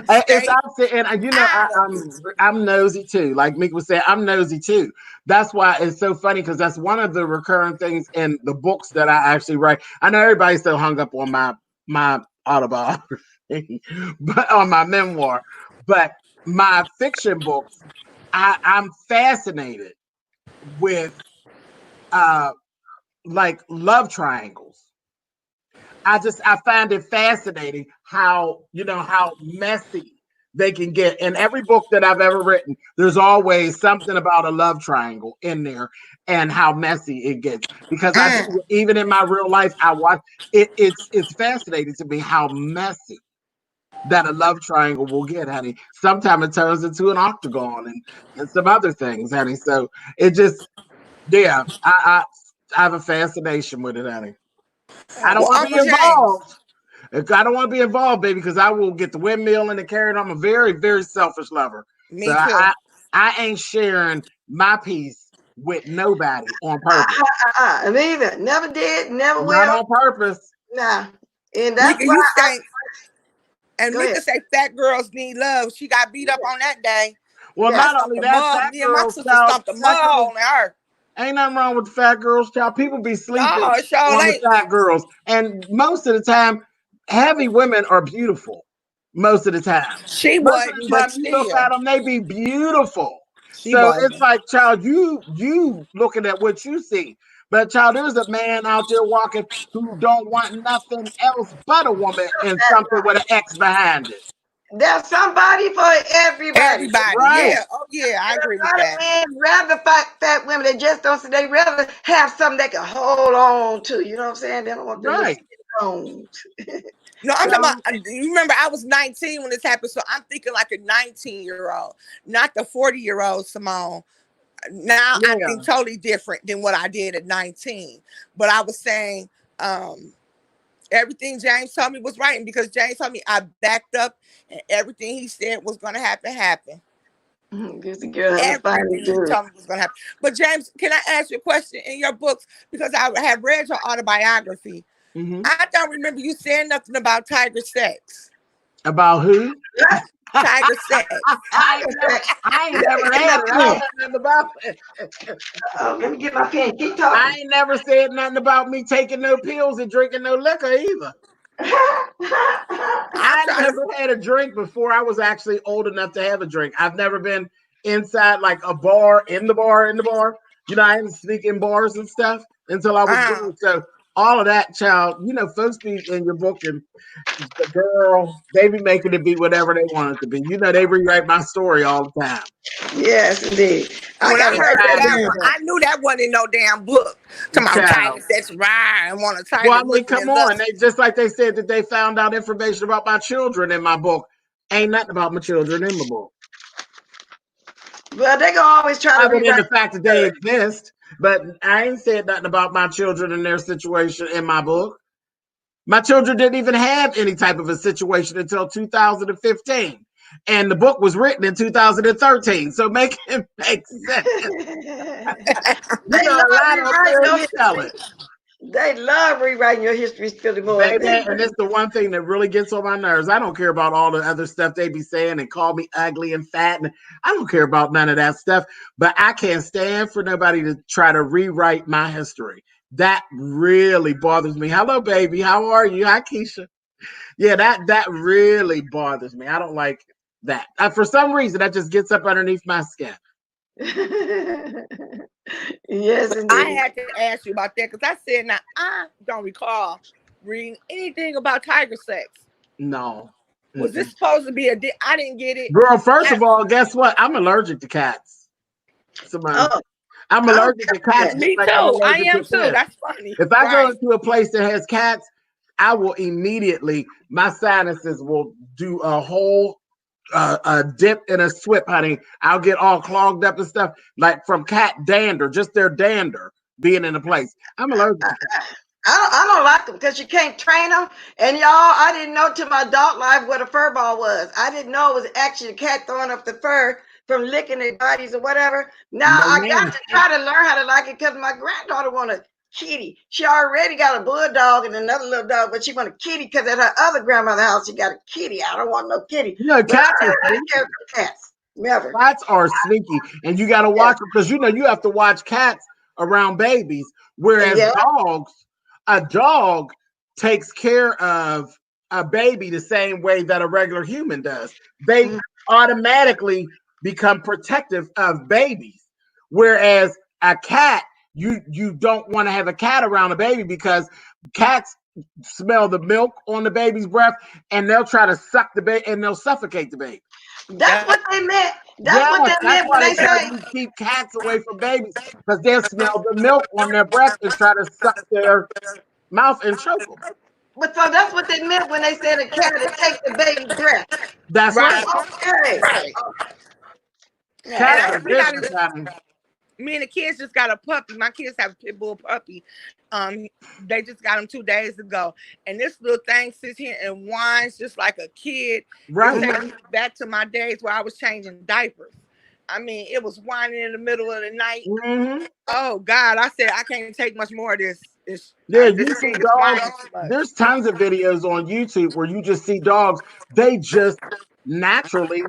It's Stay opposite, and out of it. I'm nosy too. Like Meek was saying, I'm nosy too. That's why it's so funny because that's one of the recurring things in the books that I actually write. I know everybody's so hung up on my autobiography, but on my memoir, but my fiction books, I'm fascinated with uh like love triangles. I find it fascinating how how messy they can get. In every book that I've ever written, there's always something about a love triangle in there and how messy it gets. Because I do, even in my real life, I watch it. It's fascinating to me how messy that a love triangle will get, honey. Sometimes it turns into an octagon and some other things, honey. So it just, yeah, I have a fascination with it, honey. I don't Well, want to be Uncle James. involved. I don't want to be involved, baby, because I will get the windmill and the carrot. I'm a very, very selfish lover. So Me too. I ain't sharing my piece with nobody on purpose. Me either. Never did, never Not will. on purpose. Nah. And that's Nika, why you think, and go Nika ahead. say fat girls need love. She got beat up on that day. Well, I Yeah. not stumped only the that, mud. fat Me and my girls, sister child, stumped the mud hole in her. ain't nothing wrong with the fat girls, child. People be sleeping No, it sure on the ain't. fat girls. And most of the time, heavy women are beautiful. Most of the time. She Most of wasn't, the but time you look still, at them, they be beautiful. she So it's wasn't. like, child, you looking at what you see. But child, there's a man out there walking who don't want nothing else but a woman and something with an X behind it. There's somebody for everybody. Everybody, Right. yeah. Oh, yeah, I And agree a with lot of that. men rather fight fat women. They just don't see. They rather have something they can hold on to. You know what I'm saying? They don't want them little Right. skinny bones. No, I'm So talking about, you remember I was 19 when this happened, so I'm thinking like a 19-year-old, not the 40-year-old Simone. Now I Yeah. think totally different than what I did at 19. But I was saying, everything James told me was right. And because James told me I backed up and everything he said was going to happen. gives the girl how to find Everything it he good. told me was going to happen. But James, can I ask you a question in your books? Because I have read your autobiography. Mm-hmm. I don't remember you saying nothing about Tiger sex. About who? Tiger sex. I ain't never Get had my it. I don't pen. know nothing about it. Let me get my pen. Keep I talking. ain't never said nothing about me taking no pills and drinking no liquor either. I'm I trying to. never had a drink before I was actually old enough to have a drink. I've never been inside like a bar, in the bar, in the bar. You know, I didn't sneak in bars and stuff until I was Uh, grown. So all of that, child, you know, folks be in your book and the girl, they be making it be whatever they want it to be. You know, they rewrite my story all the time. Yes, indeed. I when I gotta From write heard time that to that down. one, I knew that wasn't in no damn book. Talking about child. Tiger sex ride and want a Well, tiger I mean, looking come and on. They lust. just like they said that they found out information about my children in my book. Ain't nothing about my children in my book. Well, they gonna always try to Other than rewrite the fact that the they story. exist. But I ain't said nothing about my children and their situation in my book. My children didn't even have any type of a situation until 2015. And the book was written in 2013. So make it make sense. You They know, love a lot of rewriting your storytelling. history. They love rewriting your history, Philly boy. Baby, and it's the one thing that really gets on my nerves. I don't care about all the other stuff they be saying and call me ugly and fat. And I don't care about none of that stuff. But I can't stand for nobody to try to rewrite my history. That really bothers me. Hello, baby. How are you? Hi, Keisha. Yeah, that really bothers me. I don't like that. For some reason, that just gets up underneath my skin. Yes, But I indeed. had to ask you about that because I said, now I don't recall reading anything about tiger sex. No. Was this Mm-mm. supposed to be a? I didn't get it. Girl, first of all, guess what? I'm allergic to cats. Simone. Oh, I'm I don't allergic to cut cats that. just Me like I'm too. I allergic to am too. fish. That's funny. If I go Right. into a place that has cats, I will immediately, my sinuses will do a whole a dip and a swip, honey. I'll get all clogged up and stuff, like from cat dander, just their dander being in a place. I'm allergic to cats. I don't like them because you can't train them. And y'all, I didn't know till my adult life what a fur ball was. I didn't know it was actually a cat throwing up the fur from licking their bodies or whatever. Now No, I ma'am. got to try to learn how to like it because my granddaughter want a kitty. She already got a bulldog and another little dog, but she want a kitty because at her other grandmother's house she got a kitty. I don't want no kitty. You know, But cats I are never really sneaky. cared for cats. Never. Cats are sneaky, and you got to Yeah. watch them because you know you have to watch cats around babies, whereas Yeah. a dog takes care of a baby the same way that a regular human does. They Mhm. automatically become protective of babies, whereas a cat, you don't want to have a cat around a baby because cats smell the milk on the baby's breath, and they'll try to suck the baby, and they'll suffocate the baby. That's what they meant. That's what Yes, they that's meant when why they they tell say. you to keep cats away from babies, because they'll smell the milk on their breath and try to suck their mouth and choke them. But so that's what they meant when they said a cat to take the baby's breath. That's right. Okay. Right. Cats Yeah, are vicious, honey. me and the kids just got a puppy. My kids have a pit bull puppy. They just got him 2 days ago, and this little thing sits here and whines just like a kid. Right. It takes me back to my days where I was changing diapers. I mean, it was whining in the middle of the night. Mm-hmm. Oh God! I said I can't take much more of this. This Yeah, this you thing see is whining dogs. too much. There's tons of videos on YouTube where you just see dogs. They just naturally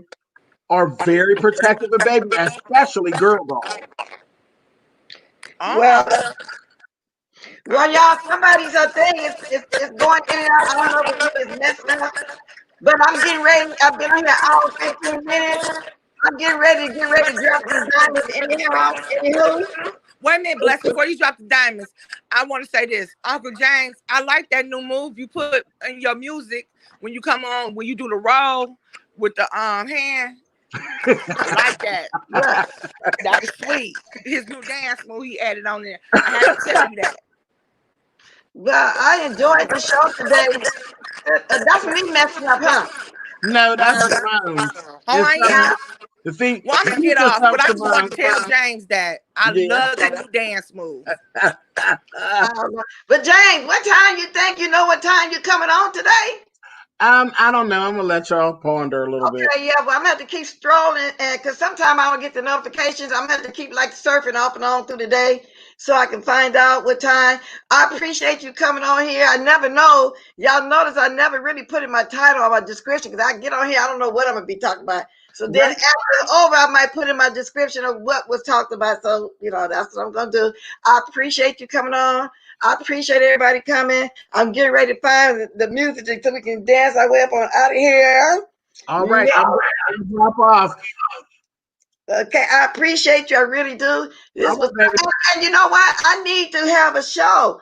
are very protective of babies, especially girl dogs. Well, Oh, y'all, somebody's thing is going in and out. I don't know if it's messing up, but I'm getting ready. I've been on here all 15 minutes. I'm getting ready to drop these diamonds anyhow. Anywho. wait a minute, Bless. Before you drop the diamonds, I want to say this, Uncle James. I like that new move you put in your music when you come on, when you do the roll with the hand. I like that. Yeah. That was sweet. His new dance move he added on there. I had to tell you that. Well, I enjoyed the show today. That's me messing up, huh? No, that's Simone. Oh, It's I am. see, Well, I'm gonna you get just off, help but I just want Simone. to tell James that I Yeah. love that new dance move. But James, what time you think you know what time you're coming on today? I don't know. I'm gonna let y'all ponder a little bit. Okay, yeah, but I'm gonna have to keep strolling, and because sometimes I don't get the notifications, I'm gonna have to keep like surfing off and on through the day so I can find out what time. I appreciate you coming on here. I never know. Y'all notice I never really put in my title or my description because I get on here, I don't know what I'm gonna be talking about. So then Right. after it's over, I might put in my description of what was talked about. So that's what I'm gonna do. I appreciate you coming on. I appreciate everybody coming. I'm getting ready to find the music so we can dance our way up on out of here. All right. I'm gonna drop off. Okay, I appreciate you. I really do. This All was, right, baby. and you know what? I need to have a show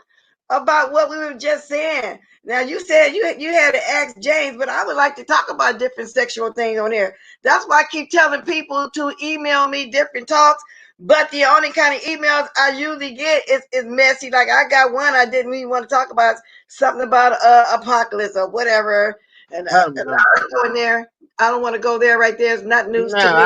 about what we were just saying. Now you said you had to ask James, but I would like to talk about different sexual things on here. That's why I keep telling people to email me different talks. But the only kind of emails I usually get is messy. Like I got one I didn't even want to talk about, something about apocalypse or whatever, and I go in there. I don't want to go there right there. It's not news No, to me.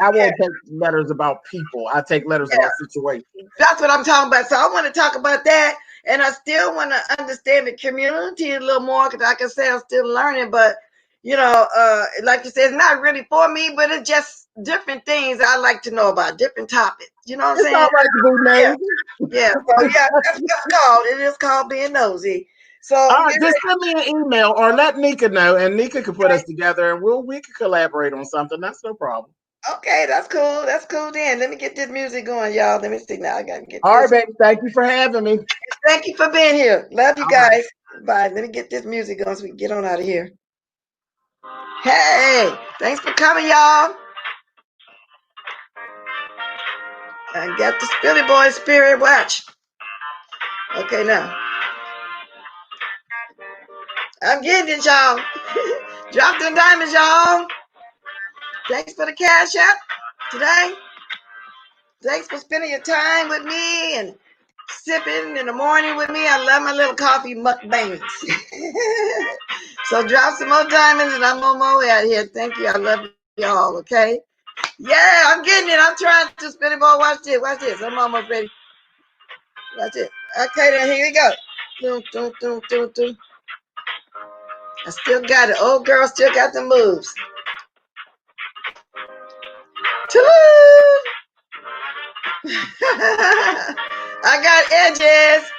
I won't take letters about people. I take letters about situations. That's what I'm talking about. So I want to talk about that. And I still want to understand the community a little more because, like I said, I'm still learning. But, like you said, it's not really for me, but it's just different things I like to know about, different topics. You know what I'm It's saying? all right to be nosy. Yeah. So, yeah, that's what it's called. It is called being nosy. So, All right, just send me an email or let Nika know, and Nika can put us together, and we can collaborate on something. That's no problem. okay, that's cool. That's cool then. Let me get this music going, y'all. Let me see now. I got to get All this. right, baby. Thank you for having me. Thank you for being here. Love you All guys. Bye. Let me get this music going so we can get on out of here. Hey, thanks for coming, y'all. I got the Spilly Boy Spirit Watch. Okay, now. I'm getting it, y'all. Drop them diamonds, y'all. Thanks for the cash app today. Thanks for spending your time with me and sipping in the morning with me. I love my little coffee mukbangs. So drop some more diamonds and I'm on my way out of here. Thank you. I love y'all, okay? Yeah, I'm getting it. I'm trying to spin it, boy. Watch this. Watch this. I'm almost ready. Watch it. Okay, then here we go. Doom, doom, doom, doom, doom. I still got it. Old girl still got the moves. I got edges.